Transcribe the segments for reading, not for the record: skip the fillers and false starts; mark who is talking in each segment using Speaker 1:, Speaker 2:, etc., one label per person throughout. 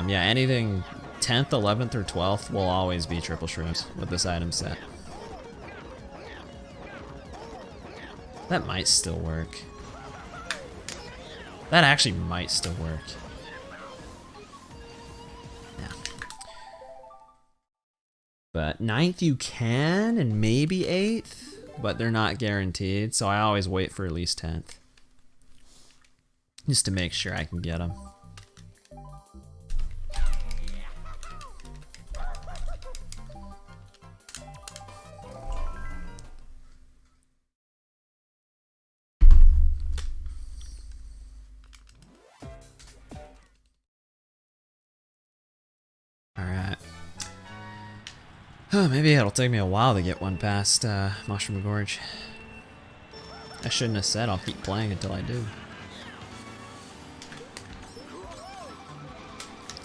Speaker 1: Yeah, anything 10th, 11th, or 12th will always be triple shrooms with this item set. That might still work. That actually might still work. Yeah. But 9th you can, and maybe 8th, but they're not guaranteed, so I always wait for at least 10th. Just to make sure I can get them. Alright. Oh, maybe it'll take me a while to get one past Mushroom Gorge. I shouldn't have said I'll keep playing until I do.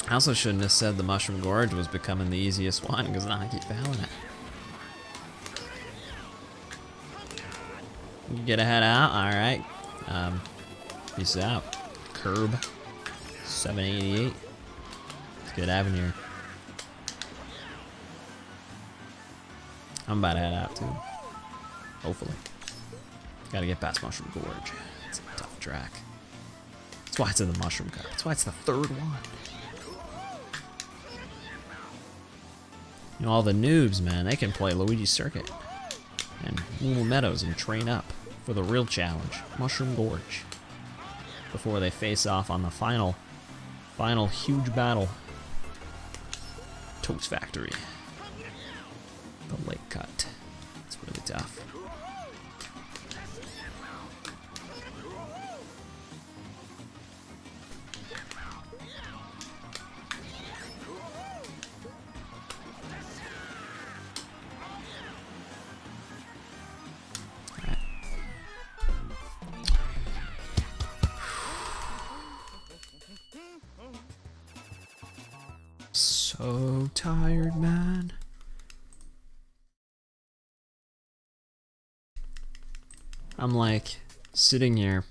Speaker 1: I also shouldn't have said the Mushroom Gorge was becoming the easiest one, because now I keep failing it. You get a head out? Alright. Peace out. Curb. 788. It's good having you. I'm about to head out too. Hopefully. Gotta get past Mushroom Gorge. It's a tough track. That's why it's in the Mushroom Cup. That's why it's the 3rd one. You know, all the noobs, man, they can play Luigi's Circuit and Moo Meadows and train up for the real challenge, Mushroom Gorge, before they face off on the final huge battle, Toast Factory. The Lake Cut. It's really tough. All right. So tired, man. I'm like sitting here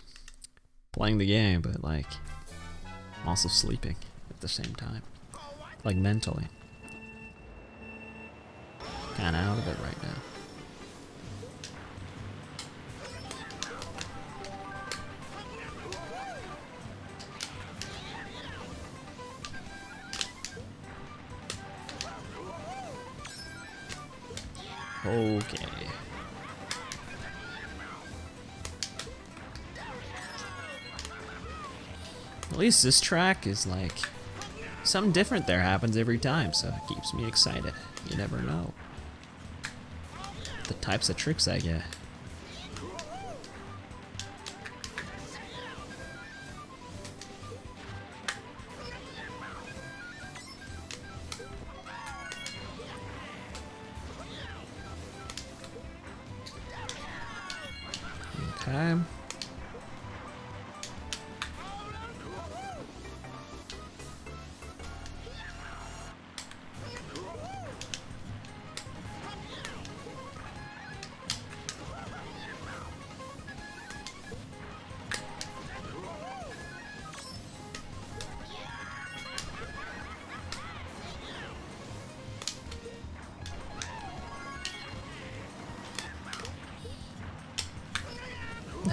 Speaker 1: playing the game, but like I'm also sleeping at the same time, like mentally. Kinda out of it right now. Okay. At least this track is like something different there happens every time, so it keeps me excited. You never know the types of tricks I get. Okay.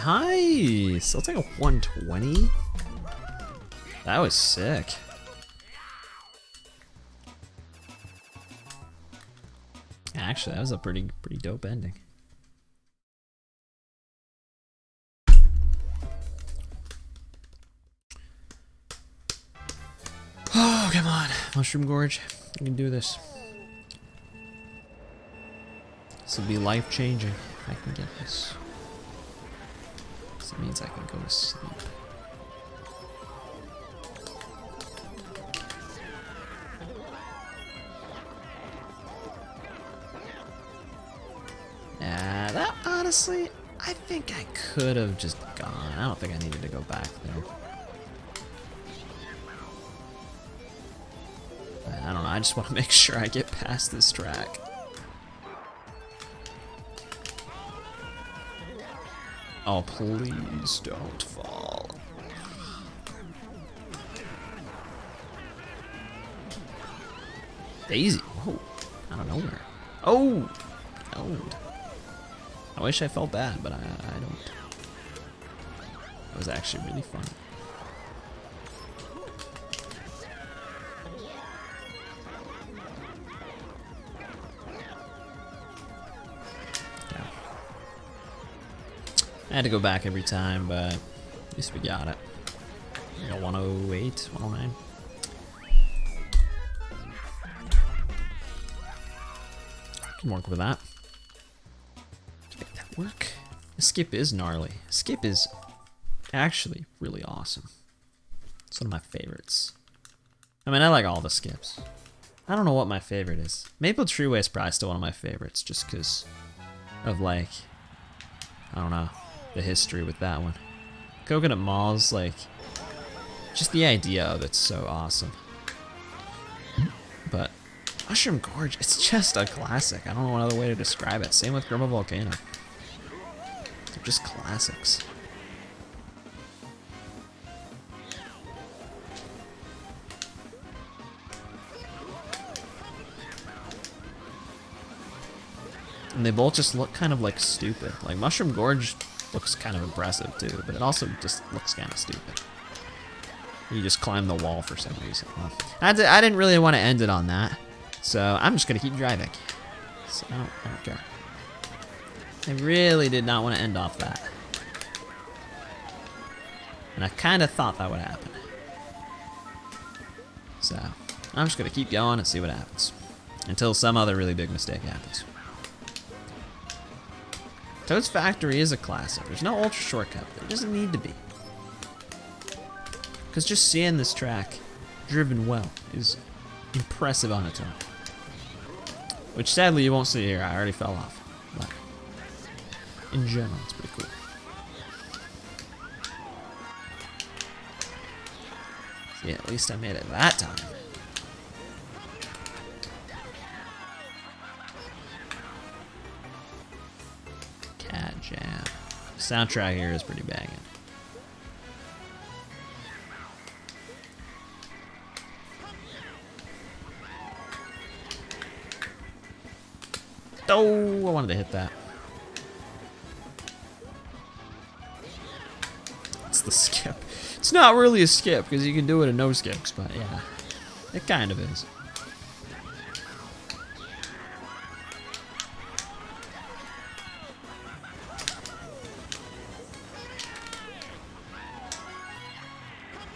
Speaker 1: Nice! I'll take a 120. That was sick. Actually, that was a pretty dope ending. Oh, come on. Mushroom Gorge. You can do this. This will be life-changing if I can get this. It means I can go to sleep. Yeah, that honestly, I think I could have just gone. I don't think I needed to go back there. I don't know, I just want to make sure I get past this track. Oh, please don't fall. Daisy, whoa, out of nowhere. Oh, owned. I wish I felt bad, but I don't. It was actually really fun. Yeah. I had to go back every time, but at least we got it. We got 108, 109. Can work with that. To make that work. The skip is gnarly. Skip is actually really awesome. It's one of my favorites. I mean, I like all the skips. I don't know what my favorite is. Maple Treeway is probably still one of my favorites, just because of, like, I don't know, the history with that one. Coconut Mall's, like, just the idea of it's so awesome. But Mushroom Gorge, it's just a classic. I don't know another way to describe it. Same with Grumble Volcano. They're just classics. And they both just look kind of like stupid. Like Mushroom Gorge looks kind of impressive too, but it also just looks kind of stupid. You just climb the wall for some reason. Well, I didn't really want to end it on that, so I'm just gonna keep driving. So I don't care. I really did not want to end off that, and I kind of thought that would happen. So I'm just gonna keep going and see what happens until some other really big mistake happens. Toad's Factory is a classic. There's no ultra shortcut. There doesn't need to be. Because just seeing this track driven well is impressive on its own. Which sadly you won't see here. I already fell off. But in general, it's pretty cool. See, at least I made it that time. Cat Jam. Soundtrack here is pretty banging. Oh, I wanted to hit that. It's the skip. It's not really a skip because you can do it in no skips, but yeah, it kind of is.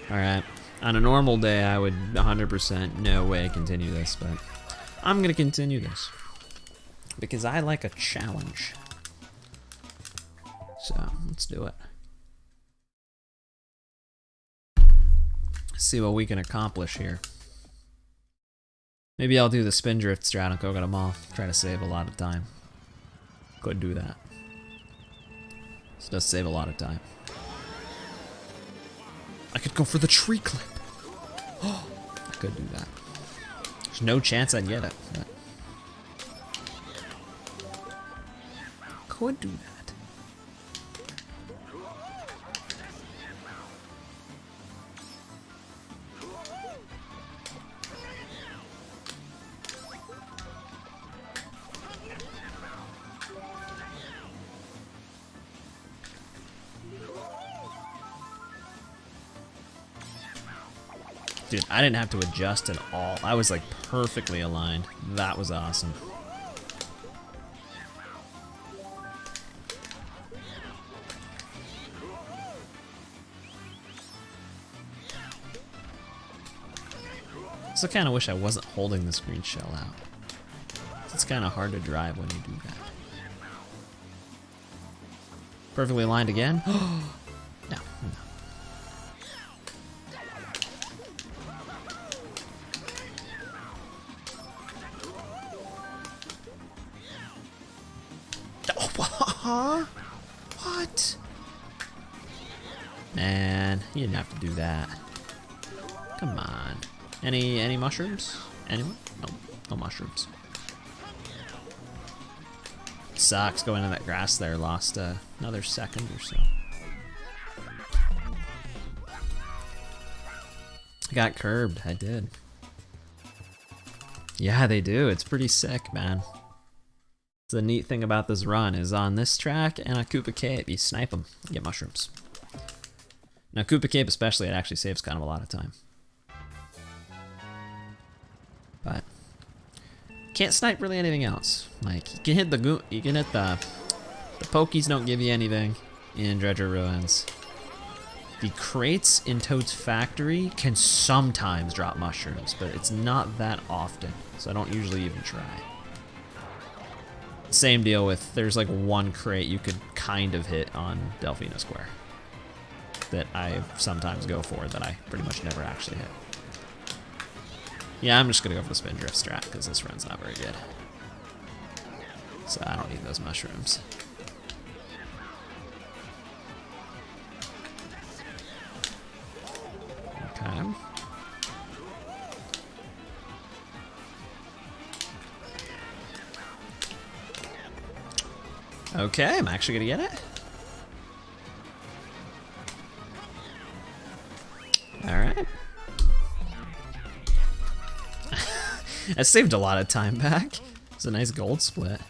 Speaker 1: Alright, on a normal day I would 100% no way continue this, but I'm gonna continue this because I like a challenge. So let's do it. See what we can accomplish here. Maybe I'll do the spin drift strat on Coconut Mall. Try to save a lot of time. Could do that. This does save a lot of time. I could go for the tree clip. Oh, I could do that. There's no chance I'd get it. But could do that. Dude, I didn't have to adjust at all. I was like perfectly aligned. That was awesome. So I kind of wish I wasn't holding this green shell out. It's kind of hard to drive when you do that. Perfectly aligned again? No, no. What? Man, you didn't have to do that. Come on. Any mushrooms? Anyone? No, no mushrooms. Sucks going in that grass there. Lost another second or so. I got curbed. I did. Yeah, they do. It's pretty sick, man. The neat thing about this run is on this track and on Koopa Cape, you snipe them, you get mushrooms. Now Koopa Cape especially, it actually saves kind of a lot of time. But can't snipe really anything else. Like you can hit the pokies don't give you anything in Dredger Ruins. The crates in Toad's factory can sometimes drop mushrooms, but it's not that often, so I don't usually even try. Same deal with, there's like one crate you could kind of hit on Delfino Square that I sometimes go for that I pretty much never actually hit. Yeah, I'm just gonna go for the spin drift strat because this run's not very good. So I don't need those mushrooms. Okay. Okay, I'm actually gonna get it. Alright. I saved a lot of time back. It's a nice gold split.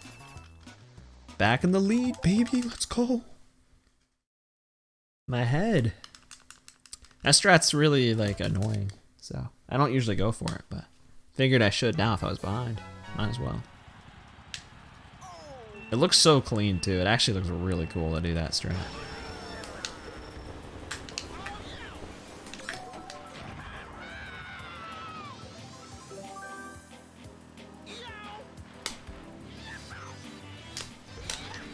Speaker 1: Back in the lead, baby, let's go. My head. That strat's really like annoying, so I don't usually go for it, but figured I should now if I was behind. Might as well. It looks so clean too. It actually looks really cool to do that strat.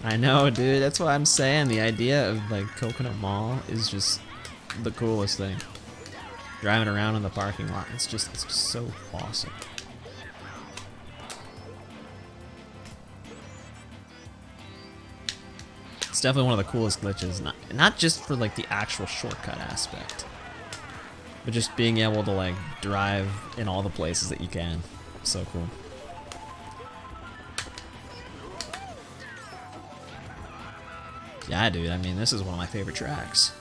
Speaker 1: I know, dude. That's what I'm saying. The idea of like Coconut Mall is just the coolest thing. Driving around in the parking lot, it's just so awesome. It's definitely one of the coolest glitches, not just for like the actual shortcut aspect, but just being able to like drive in all the places that you can. So cool. Yeah, dude, I mean, this is one of my favorite tracks.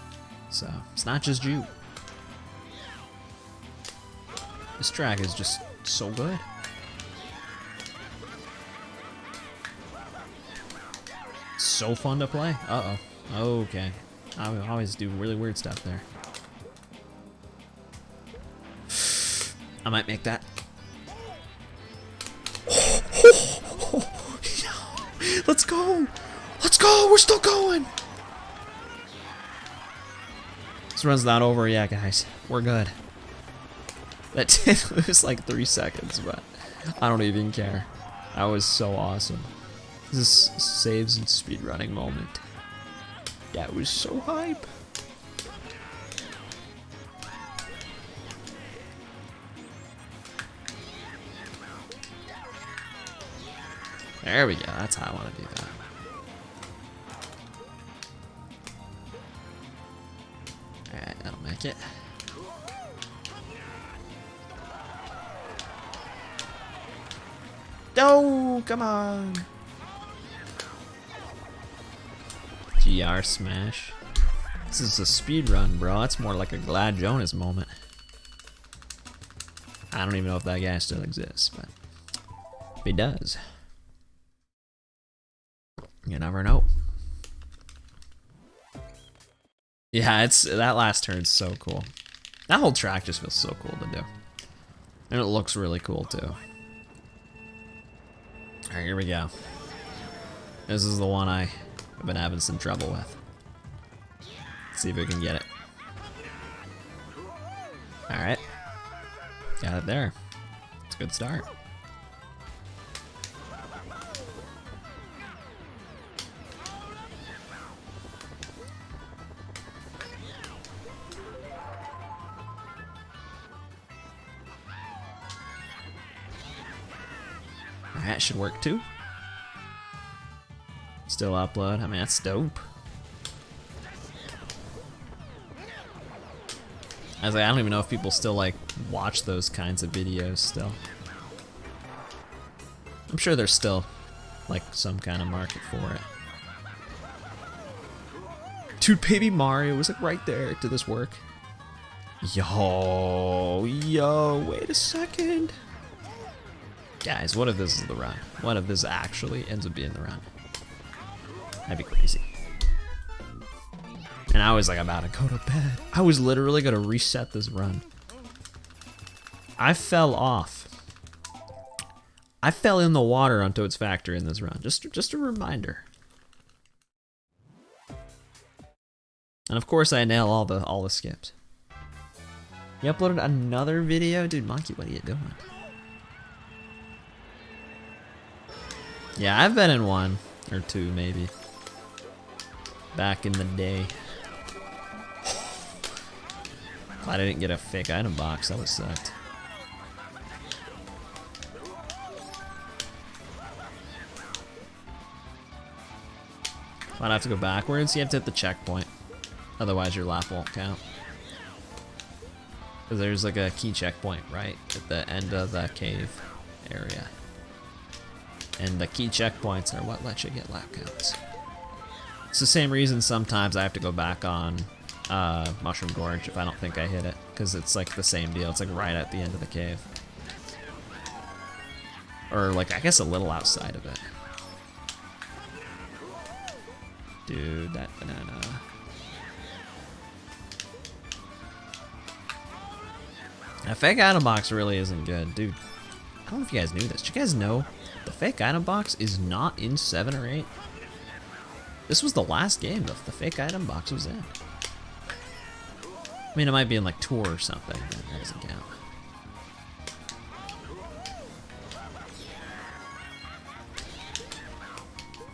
Speaker 1: So, it's not just you. This track is just so good. So fun to play. Uh-oh. Okay. I always do really weird stuff there. I might make that. Let's go! Let's go! We're still going! This run's not over yet, guys. We're good. That did lose like 3 seconds, but I don't even care. That was so awesome. This saves and speedrunning moment. That was so hype. There we go. That's how I want to do that. Alright, that'll make it. No, come on. GR smash. This is a speed run, bro. That's more like a Glad Jonas moment. I don't even know if that guy still exists, but he does. You never know. Yeah, that last turn's so cool. That whole track just feels so cool to do. And it looks really cool too. Alright, here we go. This is the one I've been having some trouble with. Let's see if we can get it. Alright. Got it there. It's a good start. That should work too. Still upload. I mean, that's dope. I was like, I don't even know if people still like watch those kinds of videos still. I'm sure there's still like some kind of market for it. Dude, Baby Mario was like right there. Did this work? Yo, wait a second. Guys, what if this is the run? What if this actually ends up being the run? That'd be crazy. And I was like about to go to bed. I was literally gonna reset this run. I fell off. I fell in the water on Toad's Factory in this run. Just a reminder. And of course I nail all the skips. You uploaded another video? Dude, Monkey, what are you doing? Yeah, I've been in one or two maybe. Back in the day. Glad I didn't get a fake item box, that would sucked. Might have to go backwards, you have to hit the checkpoint. Otherwise your lap won't count. Because there's like a key checkpoint right at the end of the cave area. And the key checkpoints are what let you get lap counts. It's the same reason sometimes I have to go back on Mushroom Gorge if I don't think I hit it, because it's like the same deal. It's like right at the end of the cave. Or like, I guess a little outside of it. Dude, that banana. That fake item box really isn't good. Dude, I don't know if you guys knew this. Did you guys know the fake item box is not in 7 or 8? This was the last game the fake item box was in. I mean, it might be in like 2 or something, but that doesn't count.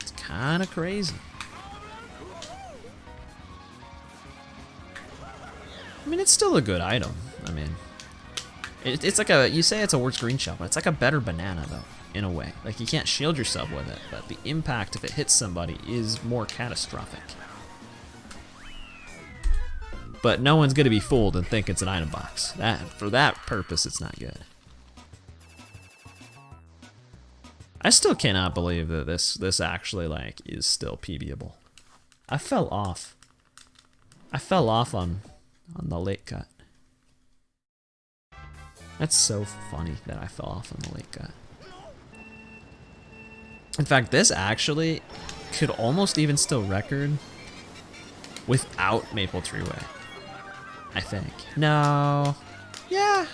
Speaker 1: It's kind of crazy. I mean, it's still a good item. I mean, it's like a, you say it's a worse green shell, but it's like a better banana though, in a way. Like you can't shield yourself with it, but the impact if it hits somebody is more catastrophic. But no one's gonna be fooled and think it's an item box. For that purpose, it's not good. I still cannot believe that this actually like is still PBable. I fell off. I fell off on the late cut. That's so funny that I fell off on the late cut. In fact, this actually could almost even still record without Maple Treeway. I think. No. Yeah.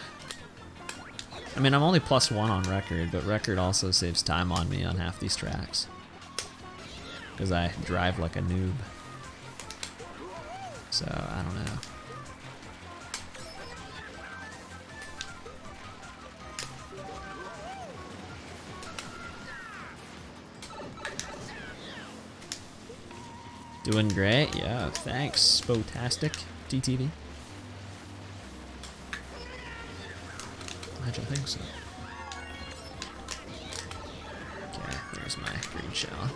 Speaker 1: I mean, I'm only +1 on record, but record also saves time on me on half these tracks. Because I drive like a noob. So, I don't know. Doing great, yeah, thanks, Spotastic TTV. Glad you think so. Okay, there's my green shell.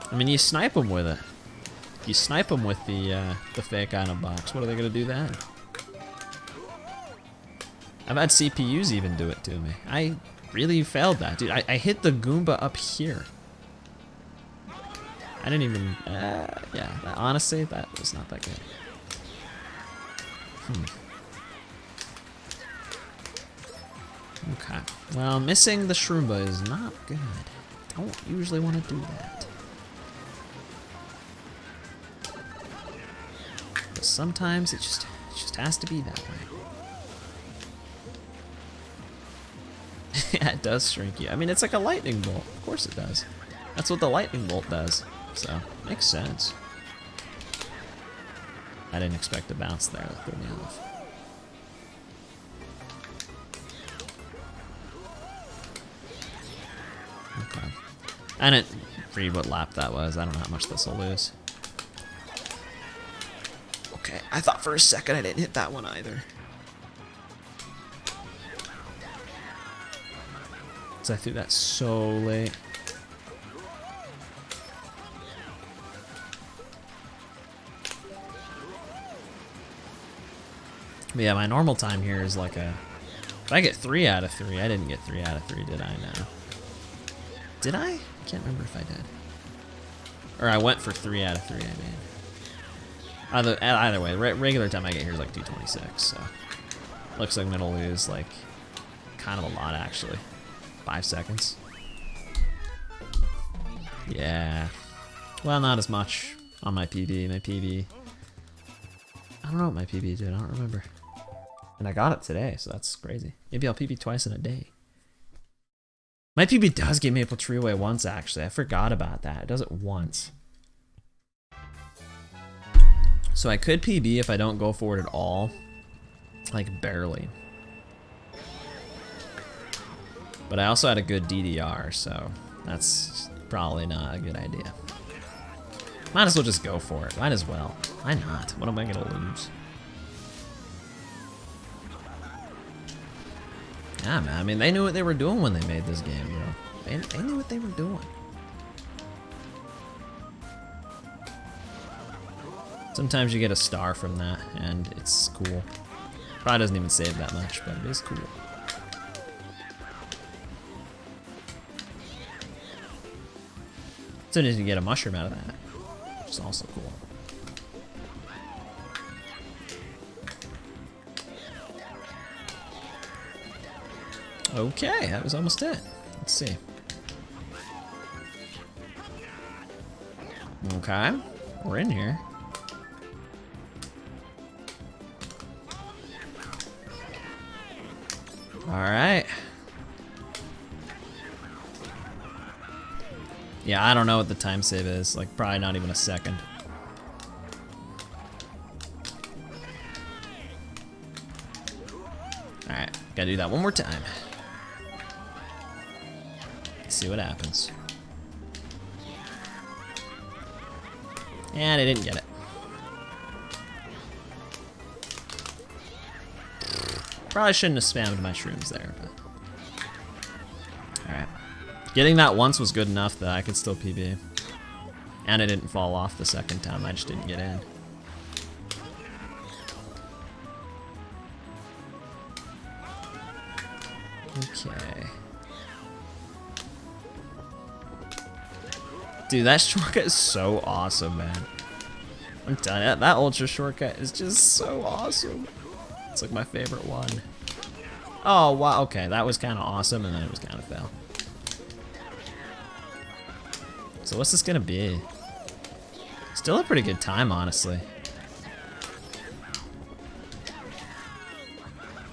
Speaker 1: I mean, you snipe them with it. You snipe them with the fake item box. What are they gonna do then? I've had CPUs even do it to me. I really failed that, dude. I hit the Goomba up here. I didn't even, yeah, honestly, that was not that good. Okay, well, missing the Shroomba is not good. Don't usually want to do that. But sometimes it just has to be that way. Yeah, it does shrink you. I mean, it's like a lightning bolt. Of course it does. That's what the lightning bolt does. So, makes sense. I didn't expect to bounce there. That threw me off. Okay. I didn't read what lap that was. I don't know how much this will lose. Okay, I thought for a second I didn't hit that one either. I threw that so late. But yeah, my normal time here is like a... If I get 3 out of 3, I didn't get 3 out of 3, did I? No. Did I? I can't remember if I did. Or I went for 3 out of 3, I mean. Either way, regular time I get here is like 2:26. So looks like I'm gonna lose like kind of a lot actually. 5 seconds. Yeah. Well, not as much on my PB. My PB. I don't know what my PB did. I don't remember. And I got it today, so that's crazy. Maybe I'll PB twice in a day. My PB does get Maple Treeway once, actually. I forgot about that. It does it once. So I could PB if I don't go for it at all. Like, barely. But I also had a good DDR, so that's probably not a good idea. Might as well just go for it. Might as well. Why not? What am I gonna lose? Yeah, man. I mean, they knew what they were doing when they made this game, you know. They knew what they were doing. Sometimes you get a star from that, and it's cool. Probably doesn't even save that much, but it is cool. So you get a mushroom out of that, which is also cool. Okay, that was almost it. Let's see. Okay, we're in here. All right. Yeah, I don't know what the time save is. Like, probably not even a second. All right, gotta do that one more time. Let's see what happens. And I didn't get it. Probably shouldn't have spammed mushrooms there, but. Alright. Getting that once was good enough that I could still PB. And I didn't fall off the second time, I just didn't get in. Okay. Dude, that shortcut is so awesome, man. I'm telling you, that ultra shortcut is just so awesome. It's like my favorite one. Oh, wow, okay, that was kind of awesome, and then it was kind of fail. So what's this gonna be? Still a pretty good time, honestly.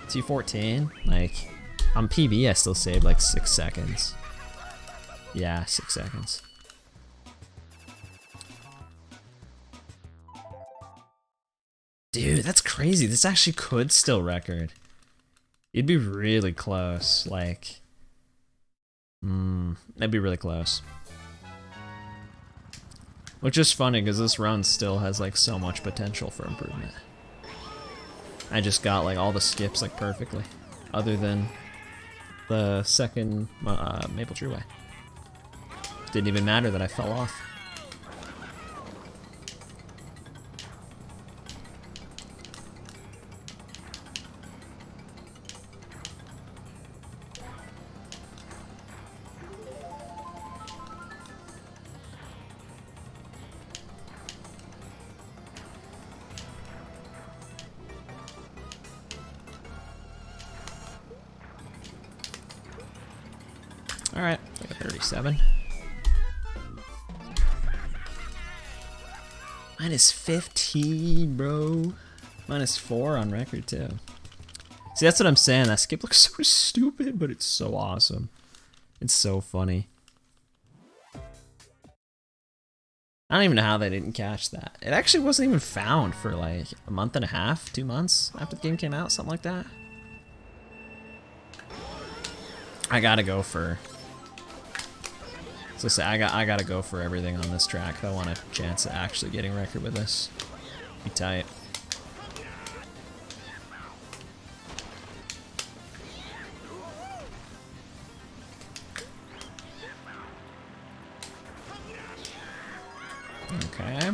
Speaker 1: 2:14, like, on PB I still saved like 6 seconds. Yeah, 6 seconds. Dude, that's crazy. This actually could still record. It'd be really close, like, that'd be really close. Which is funny, because this run still has, like, so much potential for improvement. I just got, like, all the skips, like, perfectly. Other than the second Maple Treeway. Didn't even matter that I fell off. Alright, I got 37. Minus 15, bro. Minus 4 on record, too. See, that's what I'm saying. That skip looks so stupid, but it's so awesome. It's so funny. I don't even know how they didn't catch that. It actually wasn't even found for like a month and a half, 2 months after the game came out, something like that. I gotta go for... So say I gotta go for everything on this track if I want a chance at actually getting record with this. Be tight. Okay.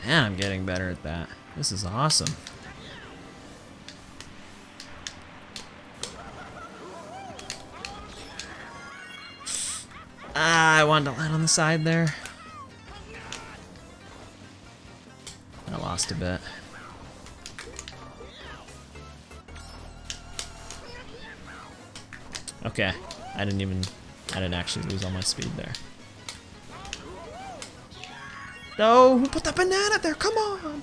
Speaker 1: Man, I'm getting better at that. This is awesome. Ah, I wanted to land on the side there. I lost a bit. Okay, I didn't actually lose all my speed there. No, who put that banana there? Come on!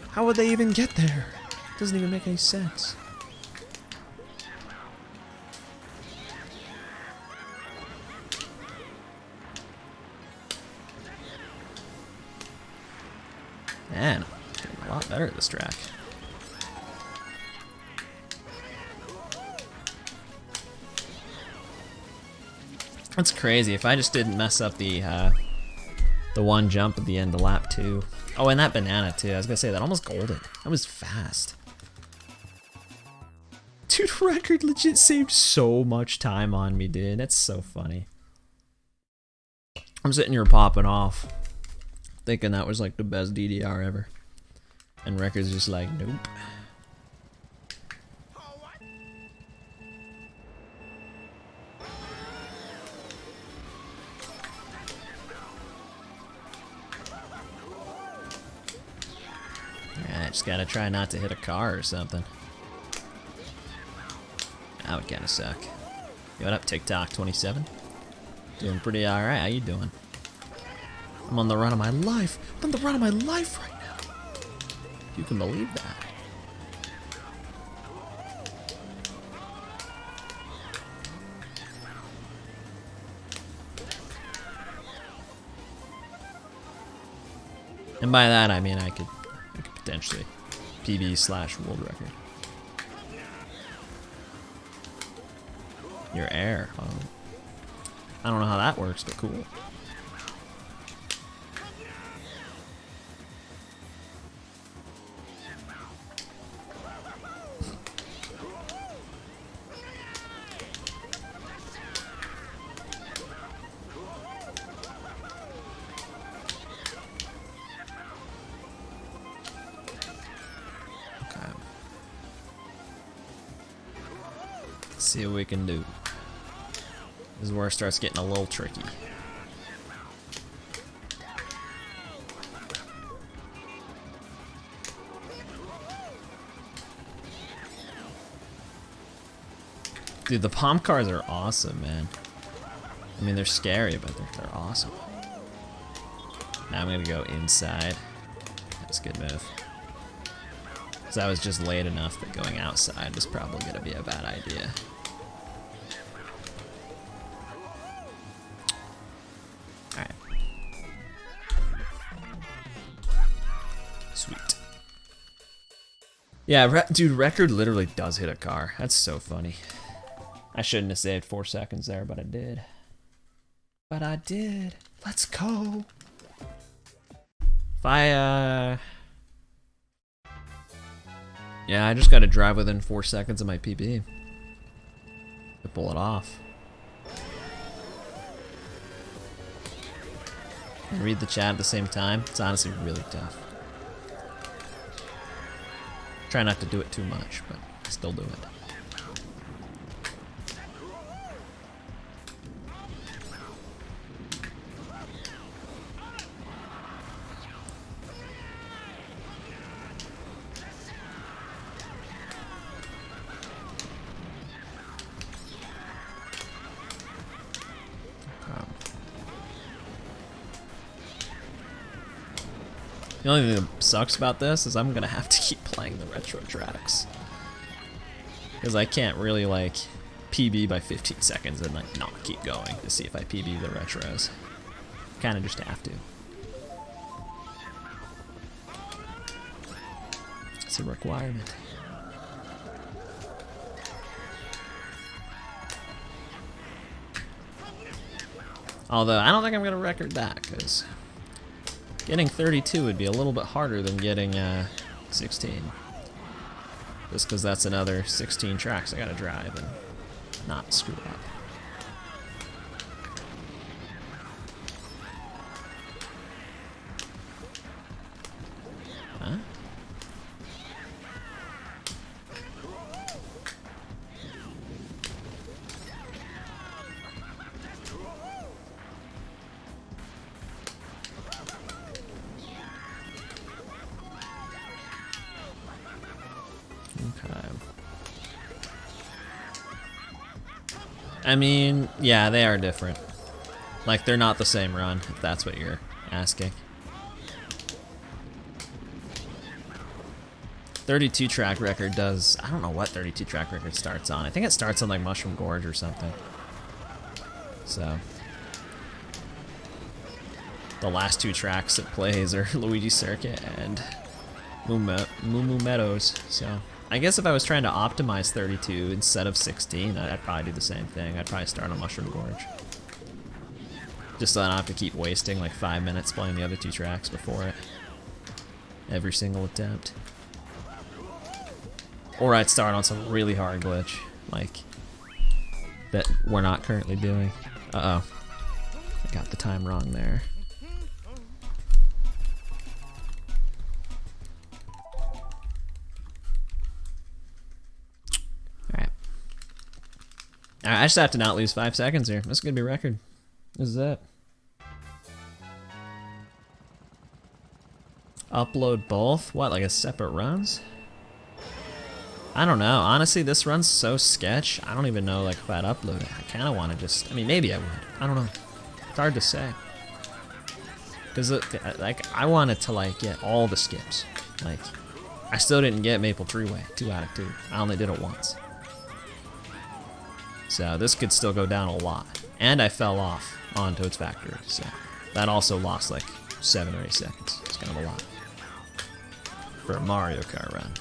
Speaker 1: How would they even get there? Doesn't even make any sense. Man, I'm getting a lot better at this track. That's crazy. If I just didn't mess up the one jump at the end of lap 2. Oh, and that banana too. I was gonna say that almost golded. That was fast. Dude, record legit saved so much time on me, dude. That's so funny. I'm sitting here popping off, thinking that was like the best DDR ever. And record's just like, nope. I just gotta try not to hit a car or something. That would kinda suck. Yo, what up, TikTok27? Doing pretty alright, how you doing? I'm on the run of my life. I'm on the run of my life right now. You can believe that. And by that I mean I could potentially PB/world record. Your air. Oh. I don't know how that works, but cool. See what we can do. This is where it starts getting a little tricky. Dude, the pomp cars are awesome, man. I mean, they're scary, but they're awesome. Now I'm gonna go inside. That's a good move. Because I was just late enough that going outside was probably gonna be a bad idea. Alright. Sweet. Yeah, dude, record literally does hit a car. That's so funny. I shouldn't have saved 4 seconds there, but I did. But I did. Let's go. If I, yeah, I just gotta drive within 4 seconds of my PB to pull it off. And read the chat at the same time. It's honestly really tough. Try not to do it too much, but I still do it. The only thing that sucks about this is I'm gonna have to keep playing the retro tracks. Because I can't really like PB by 15 seconds and like not keep going to see if I PB the retros. Kinda just have to. It's a requirement. Although I don't think I'm gonna record that, because getting 32 would be a little bit harder than getting 16. Just because that's another 16 tracks I gotta drive and not screw up. I mean, yeah, they are different. Like, they're not the same run, if that's what you're asking. 32 track record does, I don't know what 32 track record starts on. I think it starts on like Mushroom Gorge or something. So the last 2 tracks it plays are Luigi Circuit and Moo Moo Meadows. So I guess if I was trying to optimize 32 instead of 16, I'd probably do the same thing. I'd probably start on Mushroom Gorge. Just so I don't have to keep wasting like 5 minutes playing the other 2 tracks before it. Every single attempt. Or I'd start on some really hard glitch, like, that we're not currently doing. Uh-oh. I got the time wrong there. Alright. I just have to not lose 5 seconds here. This is gonna be a record. This is it. Upload both? What, like a separate runs? I don't know. Honestly, this run's so sketch. I don't even know like if I'd upload it. I kind of want to just. I mean, maybe I would. I don't know. It's hard to say. Cause like I wanted to like get all the skips. Like I still didn't get Maple Treeway 2 out of 2. I only did it once. So this could still go down a lot. And I fell off on Toad's Factory. So that also lost like 7 or 8 seconds. It's kind of a lot for a Mario Kart run.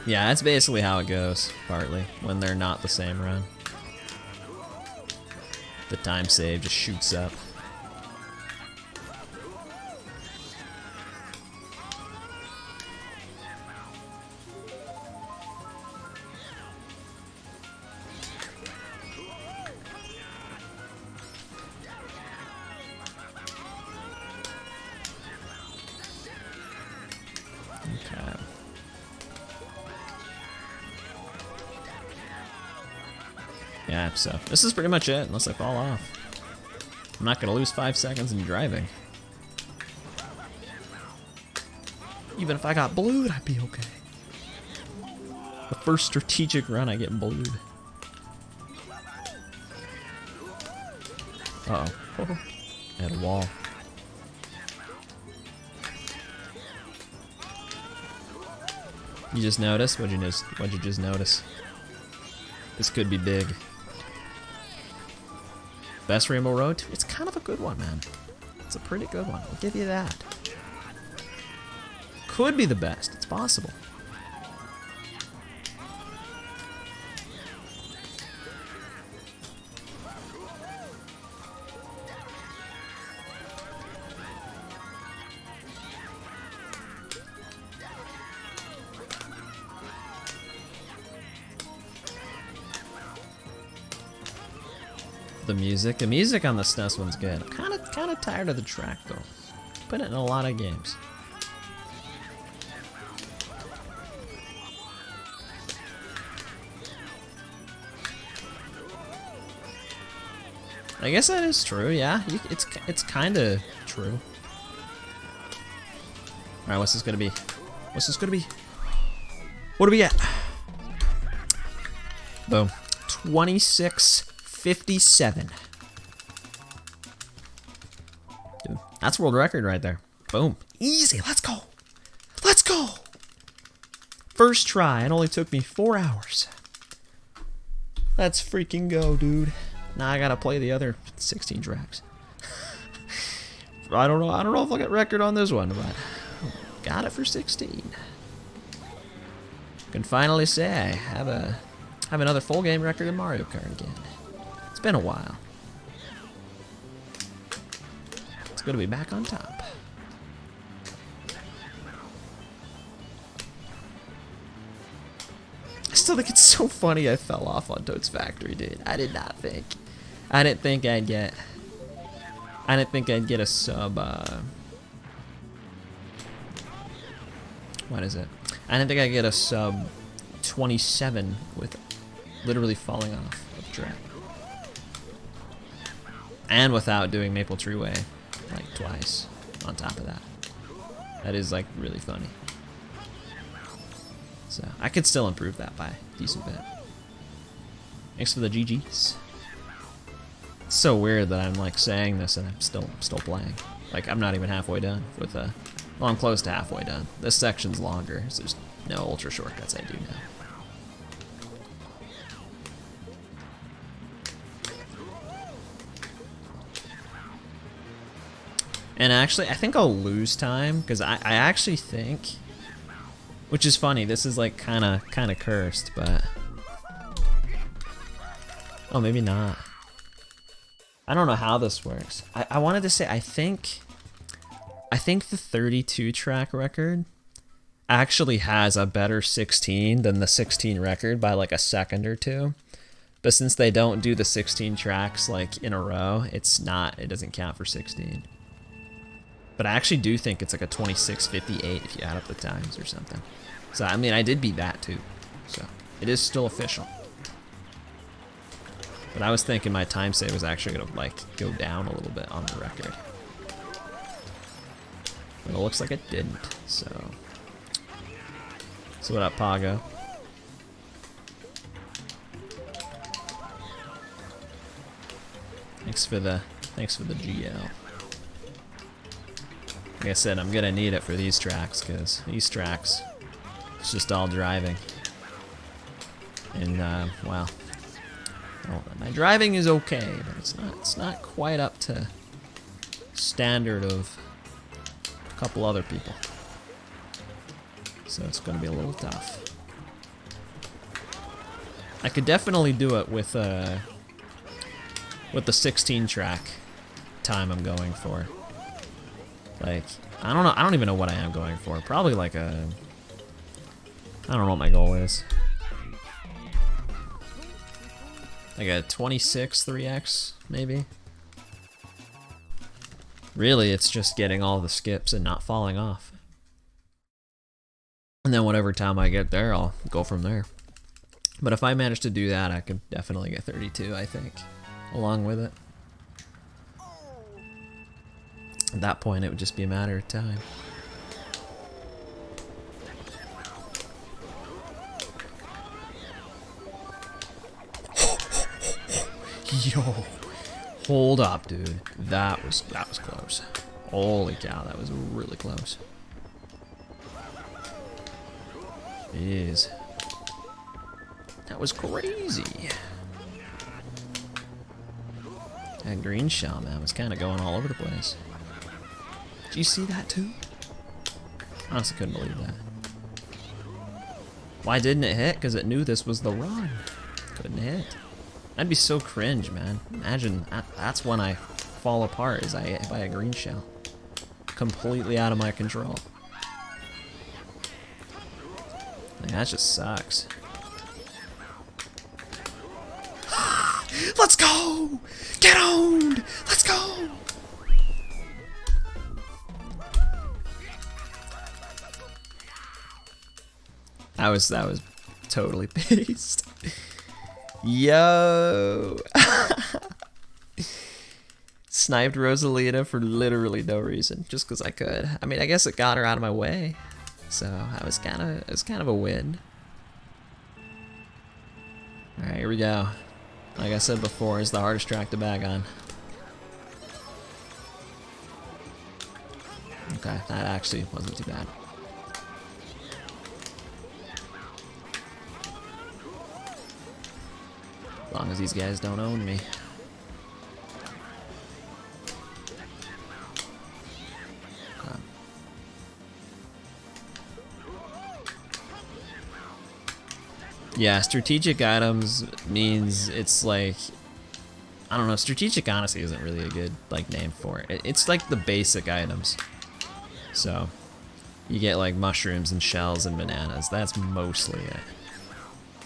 Speaker 1: Yeah, that's basically how it goes, partly, when they're not the same run. The time save just shoots up. Okay. Yeah, so this is pretty much it, unless I fall off. I'm not gonna lose 5 seconds in driving. Even if I got blued, I'd be okay. The first strategic run, I get blued. Uh-oh. Oh, I had a wall. You just noticed? What'd you just notice? This could be big. Best Rainbow Road? It's kind of a good one, man. It's a pretty good one. I'll give you that. Could be the best. It's possible. The music on the SNES one's good. I'm kind of tired of the track though. Put it in a lot of games. I guess that is true. Yeah, it's kind of true. All right, what's this gonna be? What's this gonna be? What do we get? Boom. 26:57. Dude, that's world record right there. Boom. Easy. Let's go. Let's go. First try. It only took me 4 hours. Let's freaking go, dude. Now I gotta play the other 16 tracks. I don't know if I'll get record on this one, but got it for 16. Can finally say I have another full game record in Mario Kart again. It's been a while. It's good to be back on top. I still think it's so funny I fell off on Toad's Factory, dude. I didn't think I'd get a sub, what is it? I didn't think I'd get a sub 27 with literally falling off of the track. And without doing Maple Treeway like twice on top of that. That is like really funny. So I could still improve that by a decent bit. Thanks for the GGs. It's so weird that I'm like saying this and I'm still playing. Like I'm not even halfway done with well, I'm close to halfway done. This section's longer, so there's no ultra shortcuts I do now. And actually, I think I'll lose time because I actually think, which is funny. This is like kind of cursed, but oh, maybe not. I don't know how this works. I wanted to say I think the 32 track record actually has a better 16 than the 16 record by like a second or two. But since they don't do the 16 tracks like in a row, it doesn't count for 16. But I actually do think it's like a 26:58 if you add up the times or something. So I mean, I did beat that too. So it is still official. But I was thinking my time save was actually gonna like go down a little bit on the record. But it looks like it didn't, so what up, Pago? Thanks for the GL. Like I said, I'm gonna need it for these tracks, because these tracks, it's just all driving. And well, my driving is okay, but it's not quite up to standard of a couple other people. So it's gonna be a little tough. I could definitely do it with the 16 track time I'm going for. Like, I don't know, I don't even know what I am going for. Probably like I don't know what my goal is. Like a 26 3x, maybe? Really, it's just getting all the skips and not falling off. And then whatever time I get there, I'll go from there. But if I manage to do that, I could definitely get 32, I think, along with it. At that point, it would just be a matter of time. Yo, hold up, dude. That was close. Holy cow, that was really close. Jeez. That was crazy. That green shell, man, was kind of going all over the place. Did you see that too? Honestly, couldn't believe that. Why didn't it hit? Because it knew this was the run. Couldn't hit. That'd be so cringe, man. Imagine that's when I fall apart, is I hit by a green shell. Completely out of my control. Like, that just sucks. Let's go! Get owned! Let's go! That was totally based. Yo! Sniped Rosalita for literally no reason, just because I could. I mean, I guess it got her out of my way, so it was kind of a win. All right, here we go. Like I said before, it's the hardest track to bag on. Okay, that actually wasn't too bad. As long as these guys don't own me. Okay. Yeah, strategic items means it's like, I don't know, strategic honestly isn't really a good like name for it. It's like the basic items. So you get like mushrooms and shells and bananas. That's mostly it.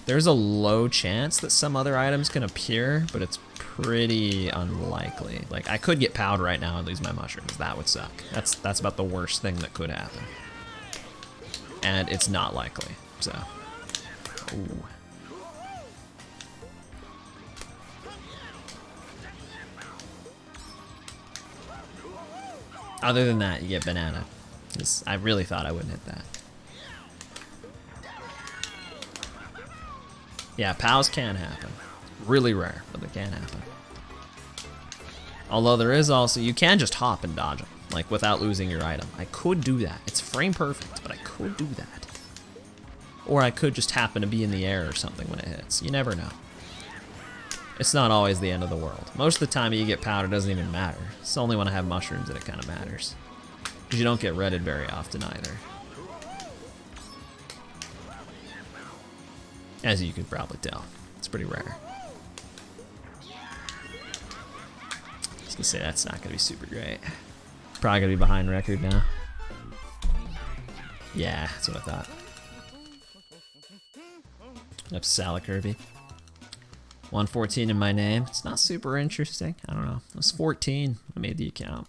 Speaker 1: There's a low chance that some other items can appear, but it's pretty unlikely. Like, I could get powed right now and lose my mushrooms. That would suck. That's about the worst thing that could happen. And it's not likely, so. Ooh. Other than that, you get banana. I really thought I wouldn't hit that. Yeah, POWs can happen. Really rare, but they can happen. Although there is also, you can just hop and dodge them, like without losing your item. I could do that. It's frame perfect, but I could do that. Or I could just happen to be in the air or something when it hits. You never know. It's not always the end of the world. Most of the time you get powder, it doesn't even matter. It's only when I have mushrooms that it kind of matters. Because you don't get redded very often either. As you could probably tell. It's pretty rare. I was gonna say that's not gonna be super great. Probably gonna be behind record now. Yeah, that's what I thought. Up Sala Kirby. 114 in my name. It's not super interesting. I don't know. I was 14 when I made the account.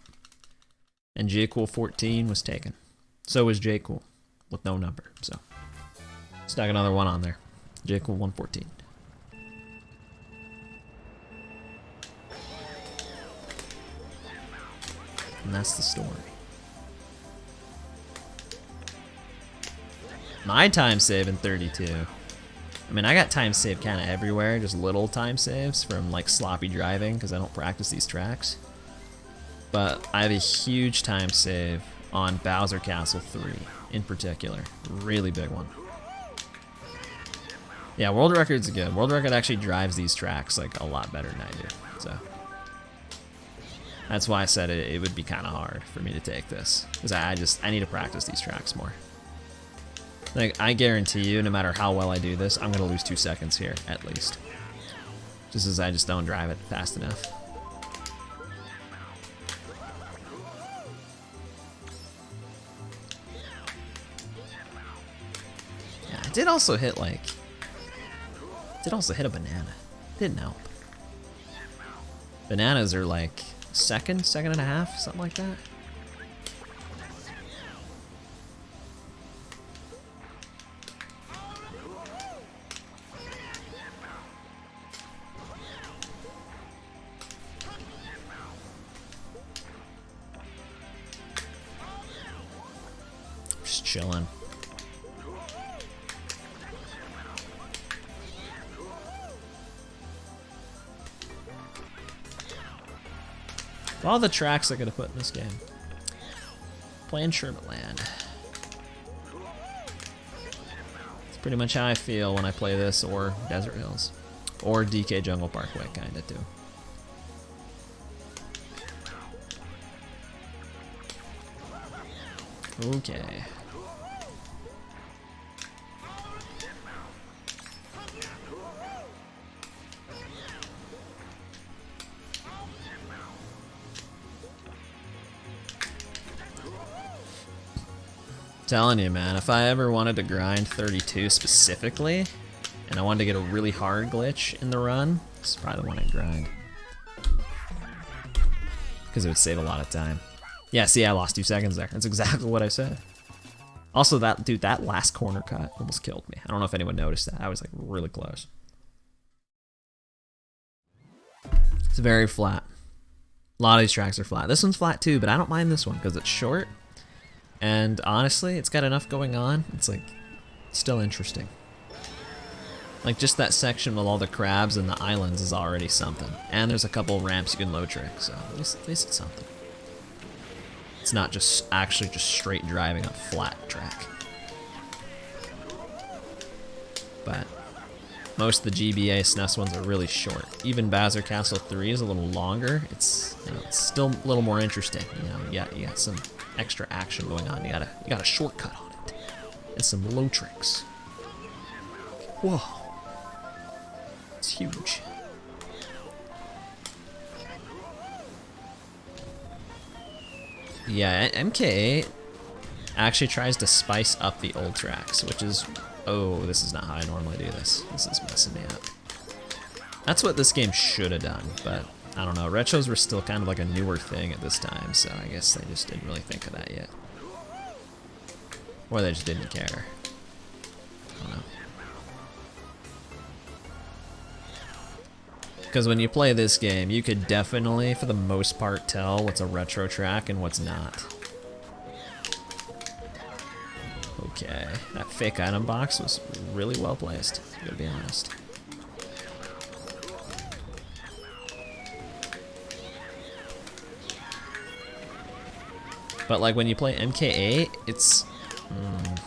Speaker 1: And Jcool114 was taken. So was Jcool with no number. So stuck another one on there. Jcool114. And that's the story. My time save in 32. I mean, I got time save kind of everywhere, just little time saves from like sloppy driving because I don't practice these tracks. But I have a huge time save on Bowser Castle 3 in particular. Really big one. Yeah, World Record's good. World Record actually drives these tracks like a lot better than I do. So that's why I said it would be kind of hard for me to take this. Because I need to practice these tracks more. Like, I guarantee you, no matter how well I do this, I'm going to lose 2 seconds here, at least. Just as I just don't drive it fast enough. Yeah, I did also hit, like... did also hit a banana. Didn't help. Bananas are, like, second and a half, something like that. Just chilling. All the tracks I could have put in this game. Playing Shermanland. It's pretty much how I feel when I play this or Desert Hills. Or DK Jungle Parkway, kinda too. Okay. Telling you, man, if I ever wanted to grind 32 specifically, and I wanted to get a really hard glitch in the run, this is probably the one I'd grind. Because it would save a lot of time. Yeah, see, I lost 2 seconds there. That's exactly what I said. Also, that last corner cut almost killed me. I don't know if anyone noticed that. I was like really close. It's very flat. A lot of these tracks are flat. This one's flat too, but I don't mind this one because it's short. And honestly, it's got enough going on. It's like, still interesting. Like just that section with all the crabs and the islands is already something. And there's a couple ramps you can low trick, so at least it's something. It's not just actually just straight driving on a flat track. But most of the GBA SNES ones are really short. Even Bowser Castle 3 is a little longer. It's, you know, it's still a little more interesting. You know, you got some extra action going on. You got a shortcut on it. And some low tricks. Whoa. It's huge. Yeah, MK8 actually tries to spice up the old tracks, which is... oh, this is not how I normally do this. This is messing me up. That's what this game should have done, but I don't know. Retros were still kind of like a newer thing at this time, so I guess they just didn't really think of that yet. Or they just didn't care. I don't know. Because when you play this game, you could definitely, for the most part, tell what's a retro track and what's not. Okay, that fake item box was really well placed, to be honest. But like when you play MK8, it's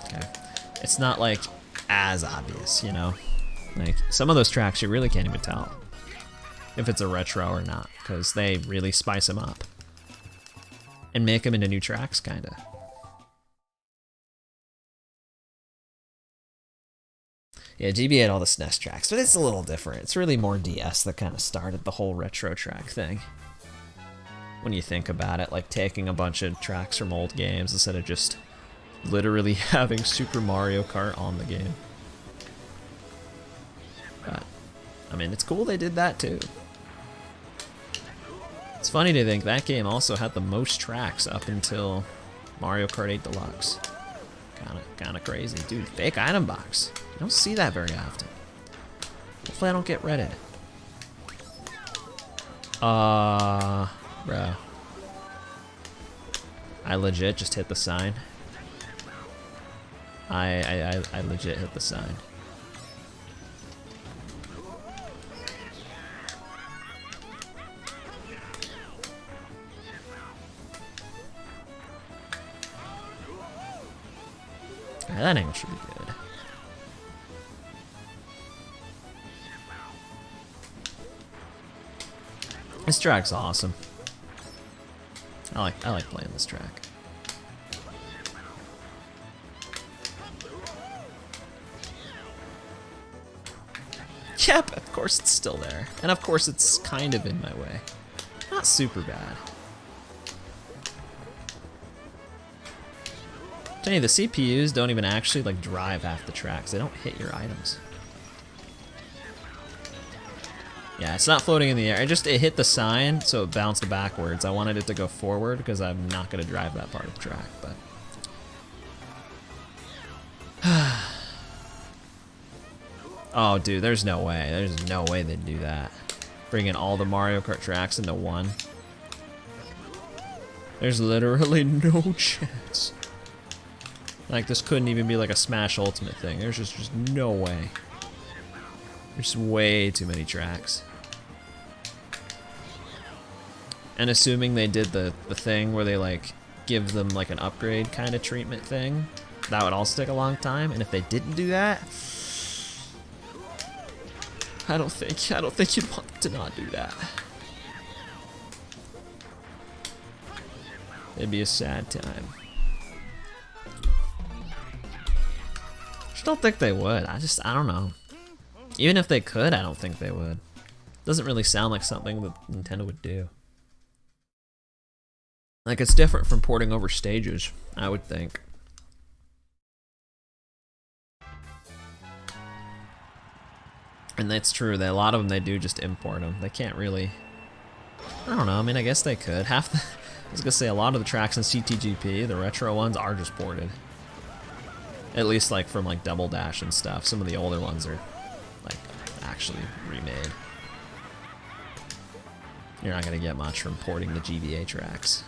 Speaker 1: okay. It's not like as obvious, you know? Like some of those tracks you really can't even tell if it's a retro or not, because they really spice them up and make them into new tracks, kinda. Yeah, GB had all the SNES tracks, but it's a little different. It's really more DS that kind of started the whole retro track thing. When you think about it, like taking a bunch of tracks from old games instead of just literally having Super Mario Kart on the game. But, I mean, it's cool they did that too. It's funny to think that game also had the most tracks up until Mario Kart 8 Deluxe. Kinda crazy. Dude, fake item box. You don't see that very often. Hopefully I don't get redded. Bro. I legit just hit the sign. I legit hit the sign. Alright, that angle should be good. This track's awesome. I like playing this track. Yep, of course it's still there. And of course it's kind of in my way. Not super bad. Tell you, the CPUs don't even actually like drive half the tracks. They don't hit your items. Yeah, it's not floating in the air. It hit the sign, so it bounced backwards. I wanted it to go forward because I'm not gonna drive that part of the track, but. Oh, dude, there's no way. There's no way they'd do that. Bringing all the Mario Kart tracks into one. There's literally no chance. Like, this couldn't even be like a Smash Ultimate thing. There's just no way. There's way too many tracks. And assuming they did the thing where they like give them like an upgrade kind of treatment thing, that would also take a long time. And if they didn't do that, I don't think you'd want to not do that. It'd be a sad time. Just don't think they would. I don't know. Even if they could, I don't think they would. Doesn't really sound like something that Nintendo would do. Like, it's different from porting over stages, I would think. And that's true, that a lot of them they do just import them. They can't really, I don't know, I mean, I guess they could. I was gonna say a lot of the tracks in CTGP, the retro ones, are just ported. At least like from like Double Dash and stuff. Some of the older ones are like actually remade. You're not gonna get much from porting the GBA tracks.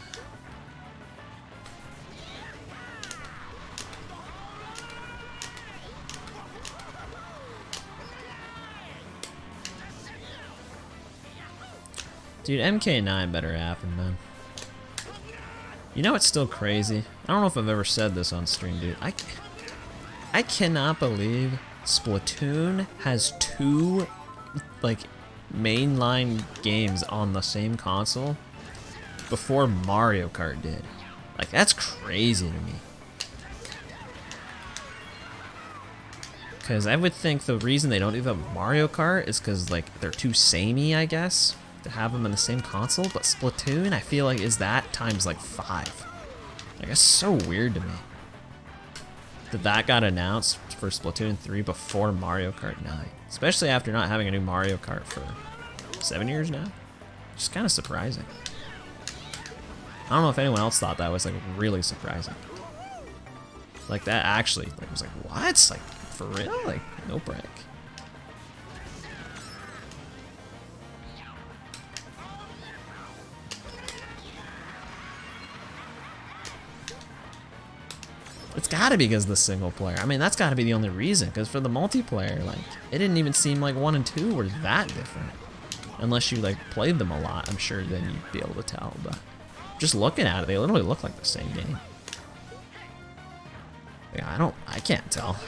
Speaker 1: Dude, MK9 better happen, man. You know what's still crazy? I don't know if I've ever said this on stream, dude. I cannot believe Splatoon has 2 like mainline games on the same console before Mario Kart did. Like, that's crazy to me. Because I would think the reason they don't do the Mario Kart is because like they're too samey, I guess, to have them in the same console. But Splatoon, I feel like, is that times like 5. Like, that's so weird to me that got announced for Splatoon 3 before Mario Kart 9. Especially after not having a new Mario Kart for 7 years now. Just kind of surprising. I don't know if anyone else thought that was like really surprising. Like, that actually like was like, what? Like, for real? Like, no break. It's gotta be because of the single player. I mean, that's gotta be the only reason, because for the multiplayer, like, it didn't even seem like 1 and 2 were that different. Unless you, like, played them a lot, I'm sure then you'd be able to tell, but just looking at it, they literally look like the same game. Yeah, I can't tell.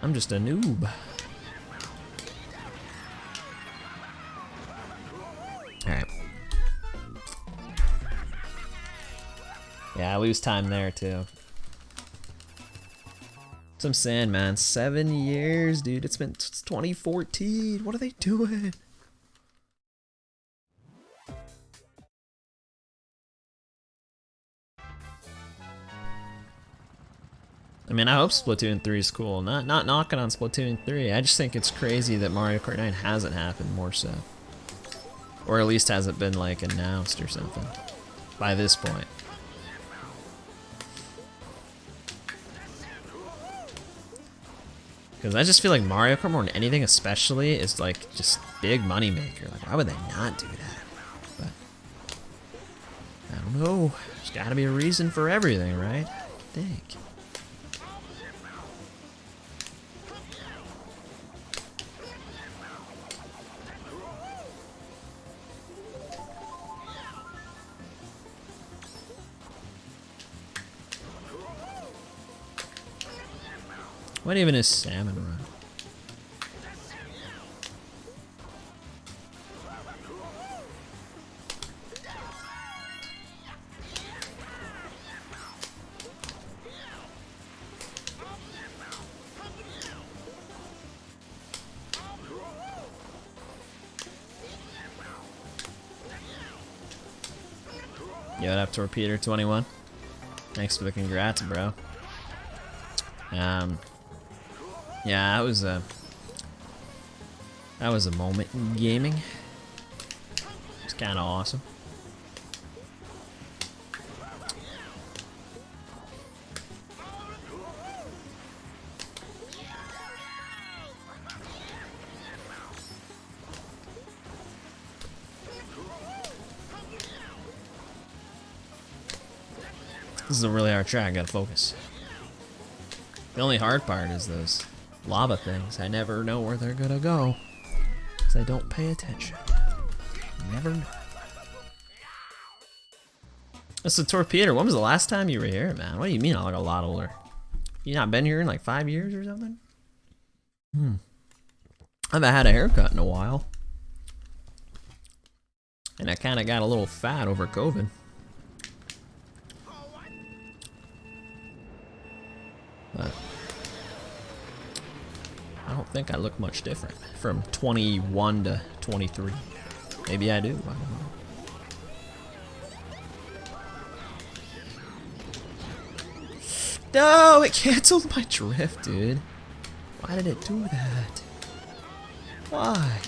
Speaker 1: I'm just a noob. Alright. Yeah, I lose time there too. That's what I'm saying, man. 7 years, dude. It's 2014. What are they doing? I mean, I hope Splatoon 3 is cool. Not knocking on Splatoon 3. I just think it's crazy that Mario Kart 9 hasn't happened more so. Or at least hasn't been, like, announced or something. By this point. Because I just feel like Mario Kart, more than anything especially, is like just big money maker. Like, why would they not do that? But I don't know. There's got to be a reason for everything, right? I think. What even is Salmon Run? Yo, what up, Torpedo21? Thanks for the congrats, bro. Yeah, that was a moment in gaming. It's kind of awesome. This is a really hard track. I gotta focus. The only hard part is those lava things. I never know where they're gonna go because I don't pay attention. Never know. That's the Torpedo. When was the last time you were here, man? What do you mean I look a lot older? You not been here in like 5 years or something? I haven't had a haircut in a while. And I kind of got a little fat over COVID. But I don't think I look much different from 21 to 23. Maybe I do, I don't know. No, it canceled my drift, dude. Why did it do that? Why?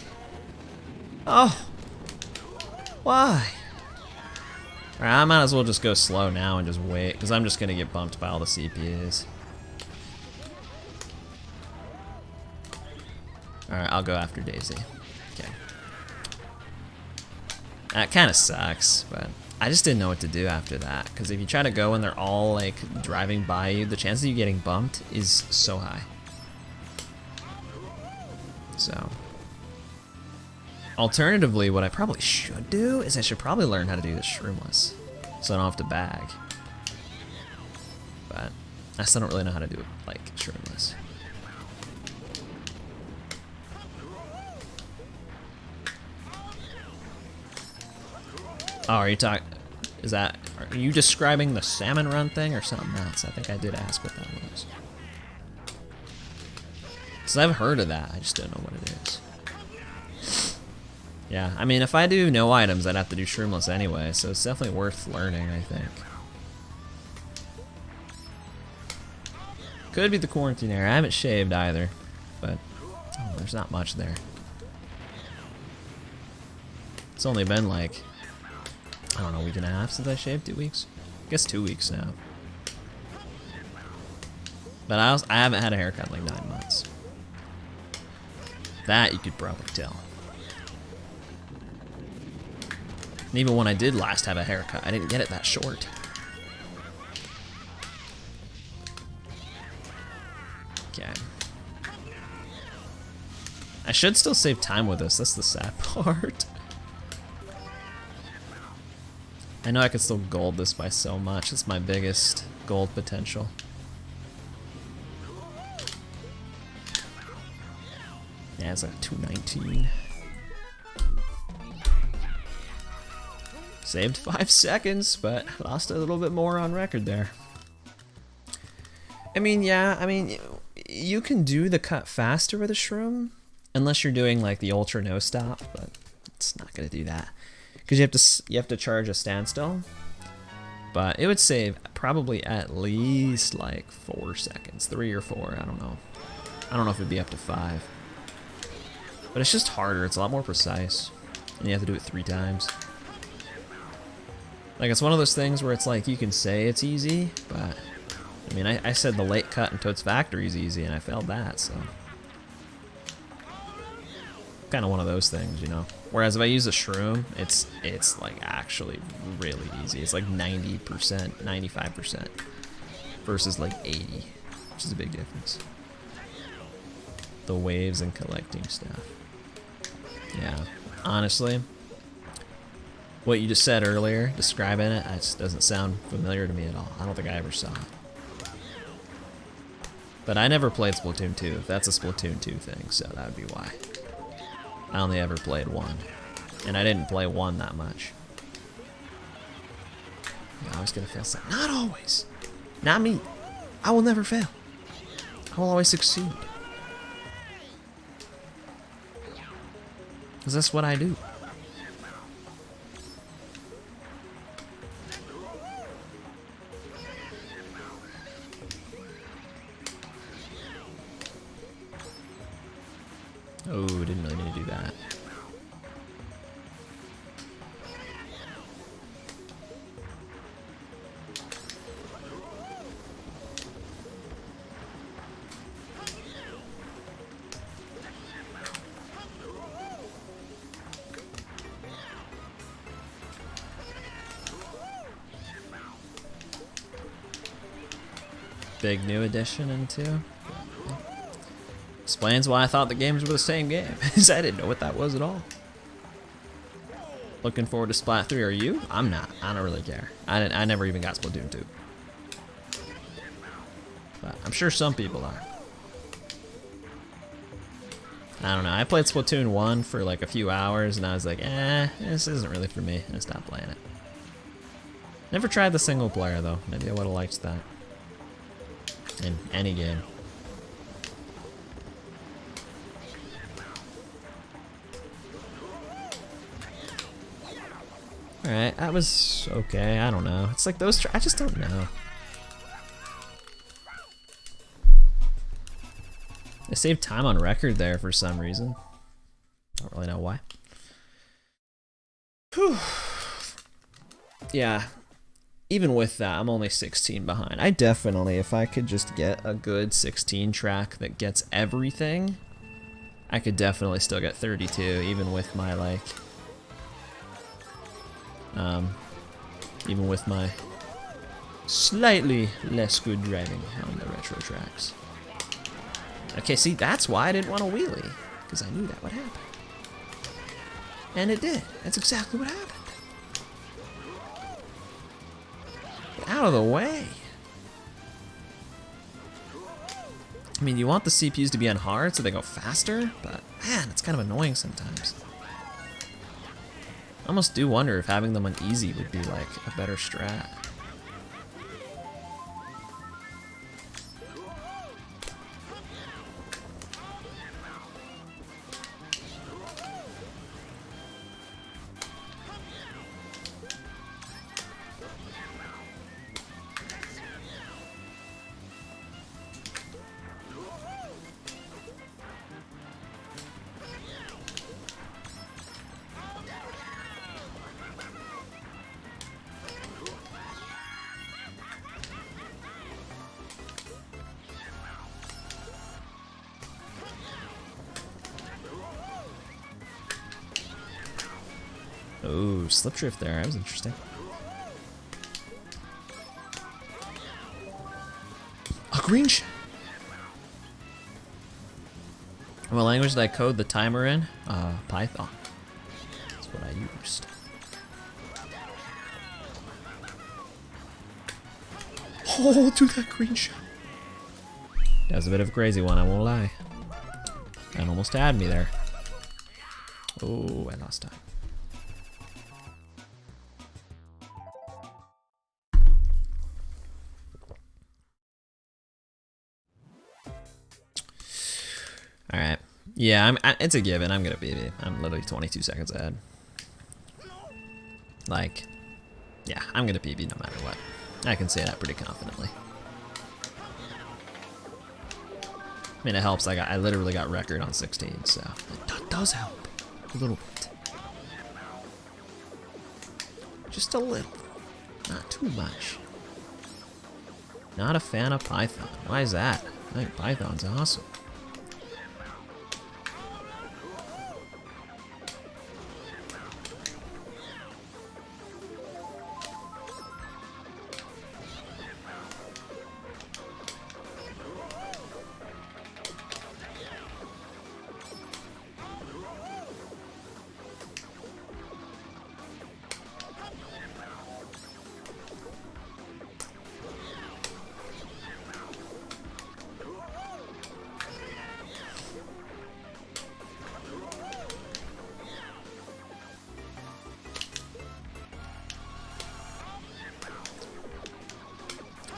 Speaker 1: Oh. Why? Alright, I might as well just go slow now and just wait, because I'm just going to get bumped by all the CPUs. Alright, I'll go after Daisy. Okay. That kind of sucks, but I just didn't know what to do after that. Because if you try to go and they're all like driving by you, the chance of you getting bumped is so high. So, alternatively, what I probably should do is I should probably learn how to do this shroomless, so I don't have to bag. But I still don't really know how to do it like shroomless. Oh, are you talking? Is that? Are you describing the salmon run thing or something else? I think I did ask what that was. Cause I've heard of that. I just don't know what it is. Yeah, I mean, if I do no items, I'd have to do shroomless anyway, so it's definitely worth learning, I think. Could be the quarantine era. I haven't shaved either, but oh, there's not much there. It's only been like, I don't know, a week and a half since I shaved. 2 weeks? I guess 2 weeks now. But I haven't had a haircut in like 9 months. That you could probably tell. And even when I did last have a haircut, I didn't get it that short. Okay. I should still save time with this. That's the sad part. I know I could still gold this by so much. It's my biggest gold potential. Yeah, it's like 219. Saved 5 seconds, but lost a little bit more on record there. I mean, yeah, I mean, you can do the cut faster with a shroom, unless you're doing like the ultra no stop, but it's not gonna do that because you have to charge a standstill. But it would save probably at least like 4 seconds, 3 or 4. I don't know. I don't know if it'd be up to 5. But it's just harder. It's a lot more precise, and you have to do it 3 times. Like, it's one of those things where it's like you can say it's easy, but I mean, I said the late cut in Toad's Factory is easy, and I failed that, so kind of one of those things, you know. Whereas if I use a shroom, it's like actually really easy. It's like 90%, 95% versus like 80, which is a big difference. The waves and collecting stuff. Yeah, honestly, what you just said earlier, describing it, just doesn't sound familiar to me at all. I don't think I ever saw it. But I never played Splatoon 2, if that's a Splatoon 2 thing, so that would be why. I only ever played 1. And I didn't play 1 that much. You're always gonna fail something. Not always! Not me. I will never fail. I will always succeed. Because that's what I do. Oh, didn't really need to do that. Big new addition into. Explains why I thought the games were the same game, because I didn't know what that was at all. Looking forward to Splat 3, are you? I'm not. I don't really care. I never even got Splatoon 2. But I'm sure some people are. I don't know. I played Splatoon 1 for like a few hours, and I was like, this isn't really for me, and I stopped playing it. Never tried the single player, though. Maybe I would have liked that. In any game. Alright, that was okay, I don't know. It's like those, I just don't know. I saved time on record there for some reason. Don't really know why. Whew. Yeah, even with that, I'm only 16 behind. I definitely, if I could just get a good 16 track that gets everything, I could definitely still get 32, even with my, like, even with my slightly less good driving on the retro tracks. Okay, see, that's why I didn't want to wheelie, because I knew that would happen. And it did. That's exactly what happened. Get out of the way. I mean, you want the CPUs to be on hard so they go faster, but man, it's kind of annoying sometimes. I almost do wonder if having them on easy would be like a better strat. Oh, slip drift there. That was interesting. A green shell. What language did I code the timer in? Python. That's what I used. Oh, dude, that green shot. That was a bit of a crazy one, I won't lie. That almost had me there. Oh, I lost time. All right. Yeah, it's a given. I'm gonna beat it. I'm literally 22 seconds ahead. Like, yeah, I'm gonna PB no matter what. I can say that pretty confidently. I mean, it helps. I literally got record on 16, so that does help a little bit. Just a little, not too much. Not a fan of Python. Why is that? I think Python's awesome.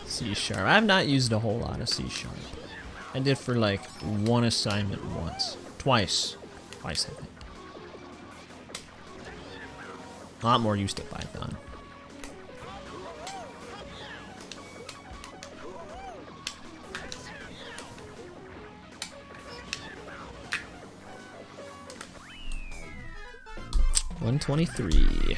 Speaker 1: C#. I have not used a whole lot of C#. I did for like one assignment once. Twice, I think. A lot more used to Python. $123.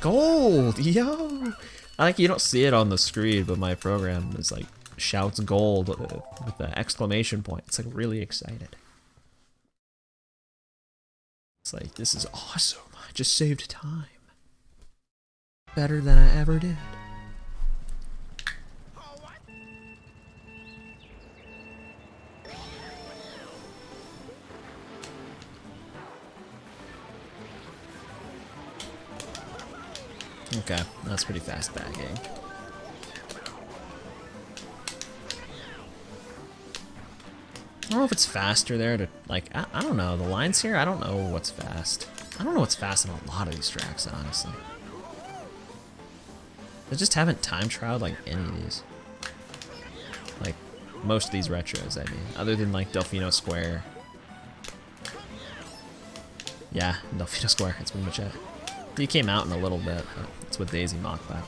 Speaker 1: Gold! Yo! Like, you don't see it on the screen, but my program is like shouts gold with the exclamation point. It's like really excited. It's like, this is awesome. I just saved time. Better than I ever did. Okay, that's pretty fast backing. I don't know if it's faster there to, like, I don't know. The lines here, I don't know what's fast. I don't know what's fast on a lot of these tracks, honestly. I just haven't time trialed, like, any of these. Like, most of these retros, I mean. Other than, like, Delfino Square. Yeah, Delfino Square, that's pretty much it. He came out in a little bit, but it's with Daisy Mockback.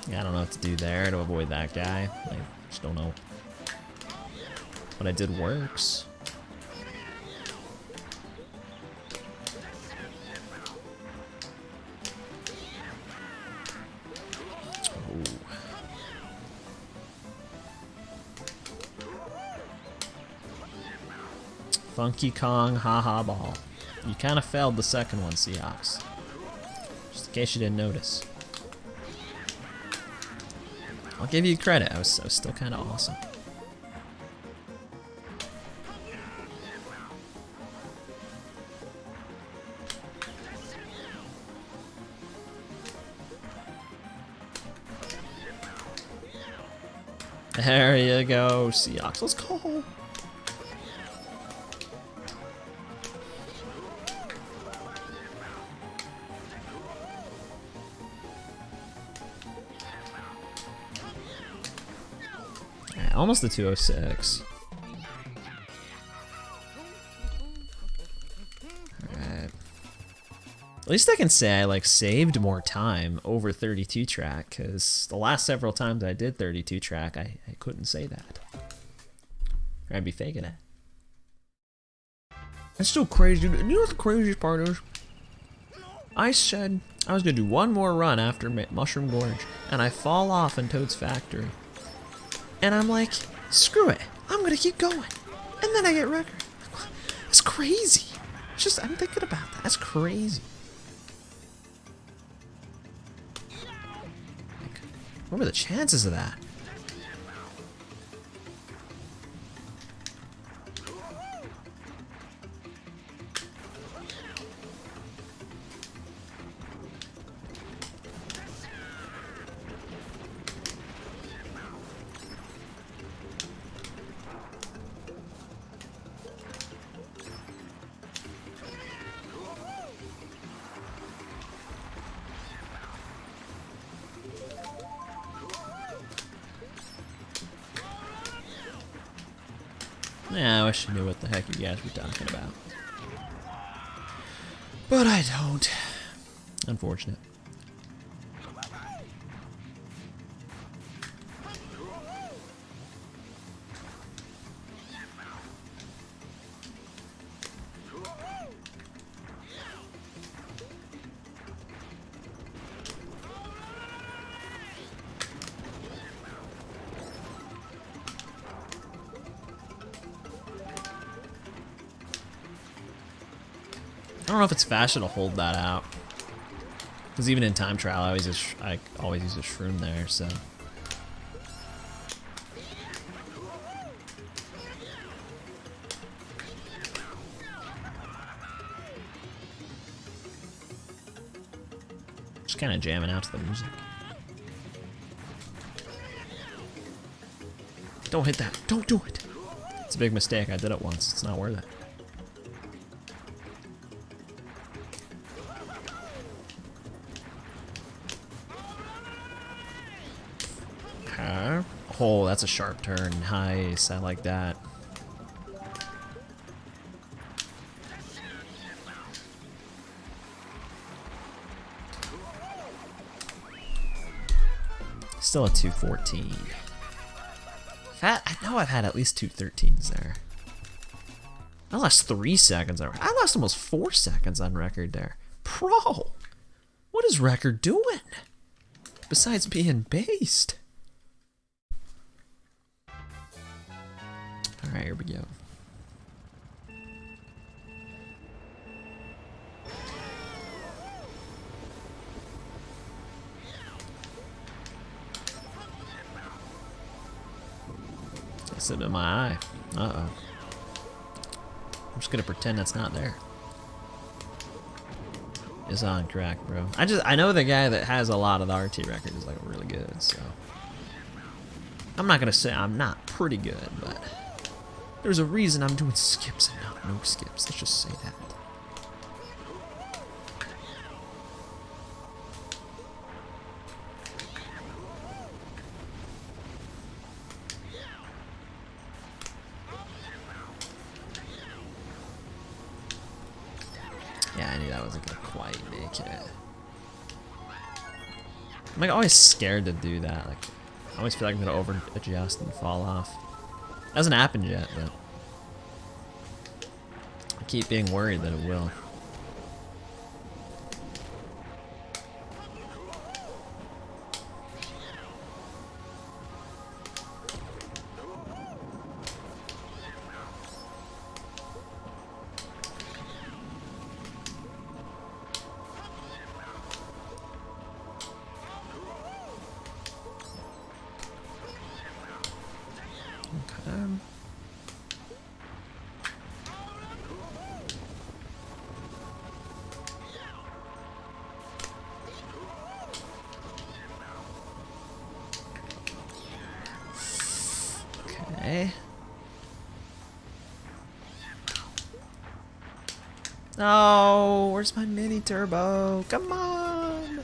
Speaker 1: Yeah, I don't know what to do there to avoid that guy. Like, just don't know. What I did works. Ooh. Funky Kong haha ball. You kind of failed the second one, Seahawks. Just in case you didn't notice. I'll give you credit. I was still kind of awesome. There you go, Seahawks. Let's go. Almost the 206. Alright. At least I can say I like saved more time over 32 track, because the last several times I did 32 track, I couldn't say that. Or I'd be faking it. That's still crazy. You know what the craziest part is? I said I was gonna do one more run after Mushroom Gorge, and I fall off in Toad's factory. And I'm like, screw it, I'm gonna keep going. And then I get record. That's crazy. It's just, I'm thinking about that. That's crazy. Like, what were the chances of that? Yeah, I wish I knew what the heck you guys were talking about. But I don't. Unfortunate. I don't know if it's faster to hold that out, because even in time trial, I always use a shroom there. So just kind of jamming out to the music. Don't hit that! Don't do it! It's a big mistake. I did it once. It's not worth it. Oh, that's a sharp turn. Nice, I like that. Still a 214. I know I've had at least 213s there. I lost 3 seconds. I lost almost 4 seconds on record there. Pro, what is record doing? Besides being based. Alright, here we go. That's it in my eye. Uh-oh. I'm just gonna pretend that's not there. It's on crack, bro. I know the guy that has a lot of the RT record is like really good, so I'm not gonna say I'm not pretty good, but there's a reason I'm doing skips and not no skips. Let's just say that. Yeah, I knew that wasn't gonna quite make it. I'm like always scared to do that. Like, I always feel like I'm gonna over adjust and fall off. Hasn't happened yet, but I keep being worried that it will. Okay. No, where's my mini turbo? Come on!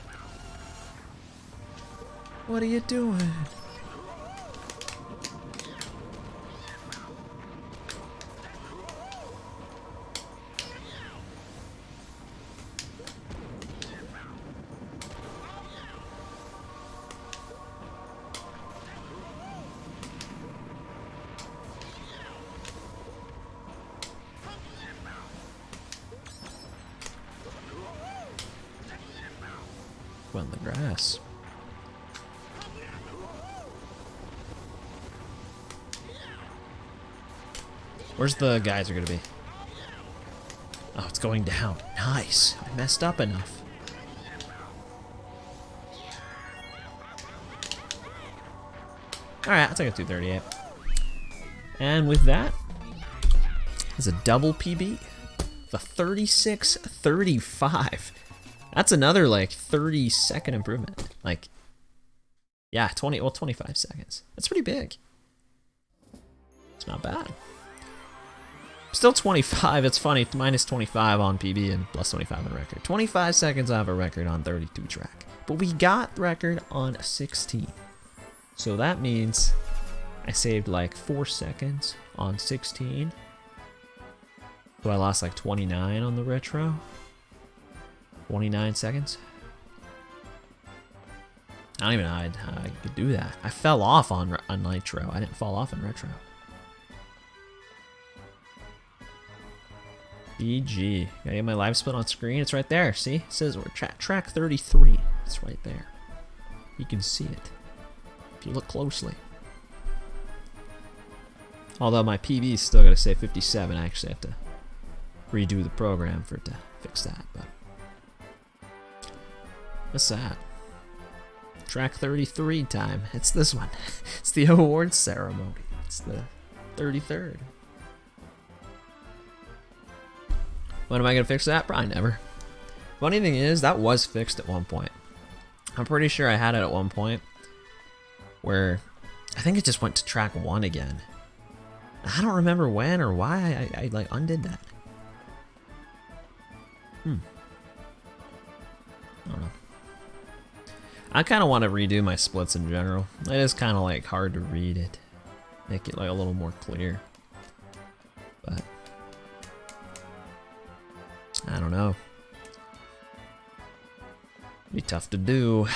Speaker 1: What are you doing? Well, in the grass. Where's the geyser gonna be? Oh, it's going down. Nice. I messed up enough. Alright, I'll take a 238. And with that, it's a double PB. The 36-35. That's another like 30-second improvement. Like, yeah, 25 seconds. That's pretty big. It's not bad. Still 25, it's funny, minus 25 on PB and plus 25 on record. 25 seconds off a record on 32 track. But we got record on 16. So that means I saved like 4 seconds on 16. So I lost like 29 on the retro. 29 seconds. I don't even know how I could do that. I fell off on Nitro. I didn't fall off in retro. GG. Gotta get my live split on screen. It's right there. See? It says we're track 33. It's right there. You can see it if you look closely. Although my PB is still gotta say 57. I actually have to redo the program for it to fix that. But what's that? Track 33 time. It's this one. It's the awards ceremony. It's the 33rd. When am I gonna fix that? Probably never. Funny thing is, that was fixed at one point. I'm pretty sure I had it at one point where I think it just went to track 1 again. I don't remember when or why I like undid that. I don't know. I kind of want to redo my splits in general. It is kind of like hard to read it, make it like a little more clear. But I don't know. Be tough to do.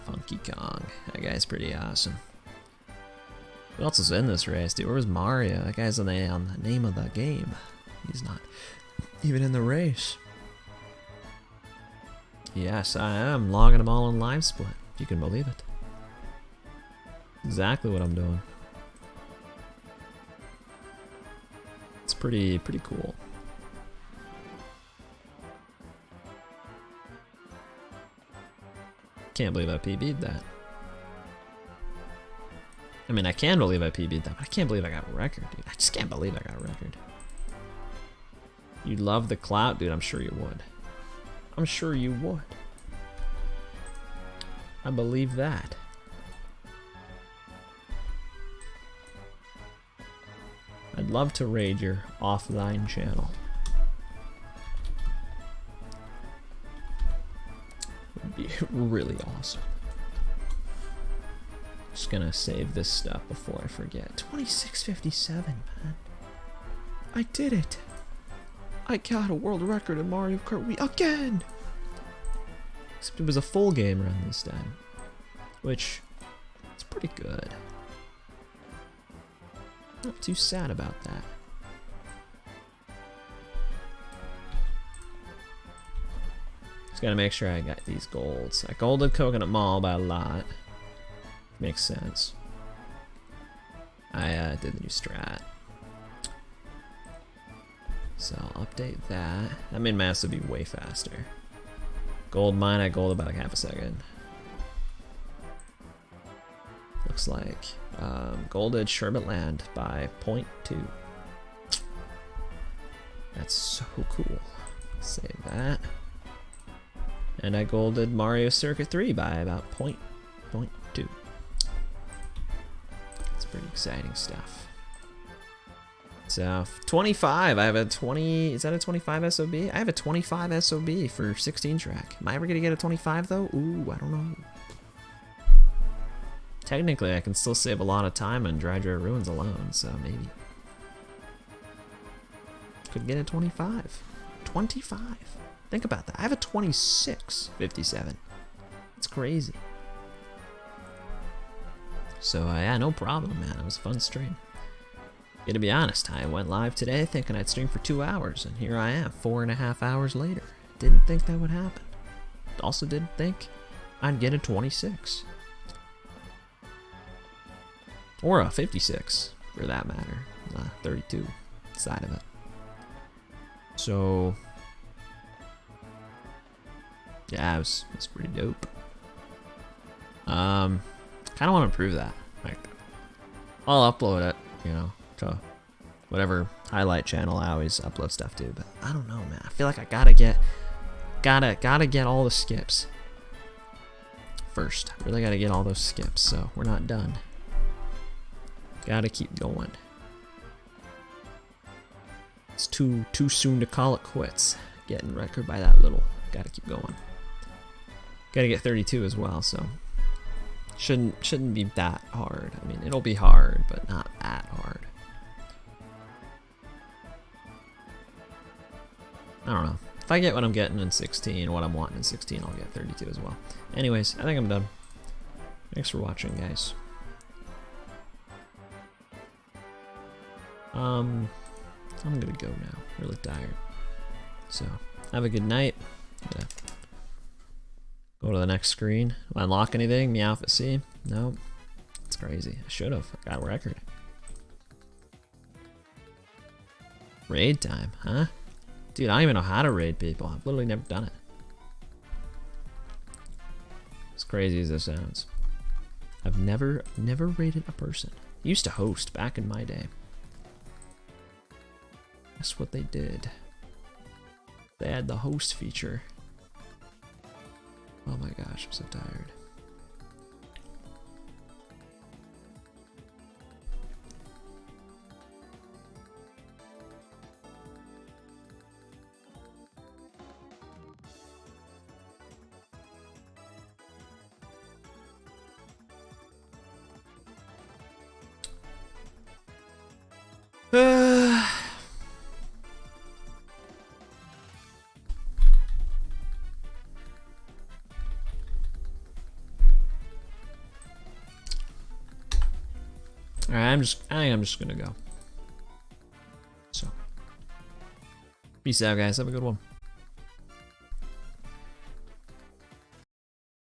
Speaker 1: Funky Kong. That guy's pretty awesome. Who else is in this race, dude? Where's Mario? That guy's on the name of the game. He's not even in the race. Yes, I am logging them all on live split. If you can believe it. Exactly what I'm doing. It's pretty cool. Can't believe I PB'd that. I mean, I can believe I PB'd that, but I can't believe I got a record, dude. I just can't believe I got a record. You'd love the clout, dude. I'm sure you would. I'm sure you would. I believe that. I'd love to raid your offline channel. Would be really awesome. Just gonna save this stuff before I forget. 26:57, man. I did it. I got a world record in Mario Kart Wii again! Except it was a full game run this time. Which is pretty good. Not too sad about that. Just gotta make sure I got these golds. I golded Coconut Mall by a lot. Makes sense. I did the new strat. So I'll update that. That made my SOB way faster. Gold mine, I gold about like half a second. Looks like golded Sherbetland by 0.2. That's so cool. Save that. And I golded Mario Circuit 3 by about 0.2. That's pretty exciting stuff. So 25, I have a 20, is that a 25 SOB? I have a 25 SOB for 16 track. Am I ever gonna get a 25 though? Ooh, I don't know. Technically, I can still save a lot of time on Dry Ruins alone, so maybe. Could get a 25. 25. Think about that. I have a 26.57. It's crazy. So yeah, no problem, man. It was a fun stream. Yeah, to be honest, I went live today thinking I'd stream for 2 hours, and here I am, 4.5 hours later. Didn't think that would happen. Also didn't think I'd get a 26. Or a 56, for that matter. 32 side of it. So, yeah, it was pretty dope. Kind of want to improve that. Like, I'll upload it, you know, to whatever highlight channel I always upload stuff to. But I don't know, man. I feel like I gotta get all the skips first. I really gotta get all those skips, so we're not done. Gotta keep going. It's too soon to call it quits. Getting record by that little. Gotta keep going. Gotta get 32 as well, so shouldn't be that hard. I mean, it'll be hard, but not that hard. I don't know. If I get what I'm getting in 16, what I'm wanting in 16, I'll get 32 as well. Anyways, I think I'm done. Thanks for watching, guys. I'm gonna go now. Really tired. So, have a good night. Yeah. Go to the next screen. Will I unlock anything? Meow at C? No. It's crazy. I should have. I got a record. Raid time, huh? Dude, I don't even know how to raid people. I've literally never done it. As crazy as this sounds. I've never raided a person. I used to host back in my day. That's what they did. They had the host feature. Oh my gosh, I'm so tired. Alright, I think I'm just gonna go. So, peace out, guys. Have a good one.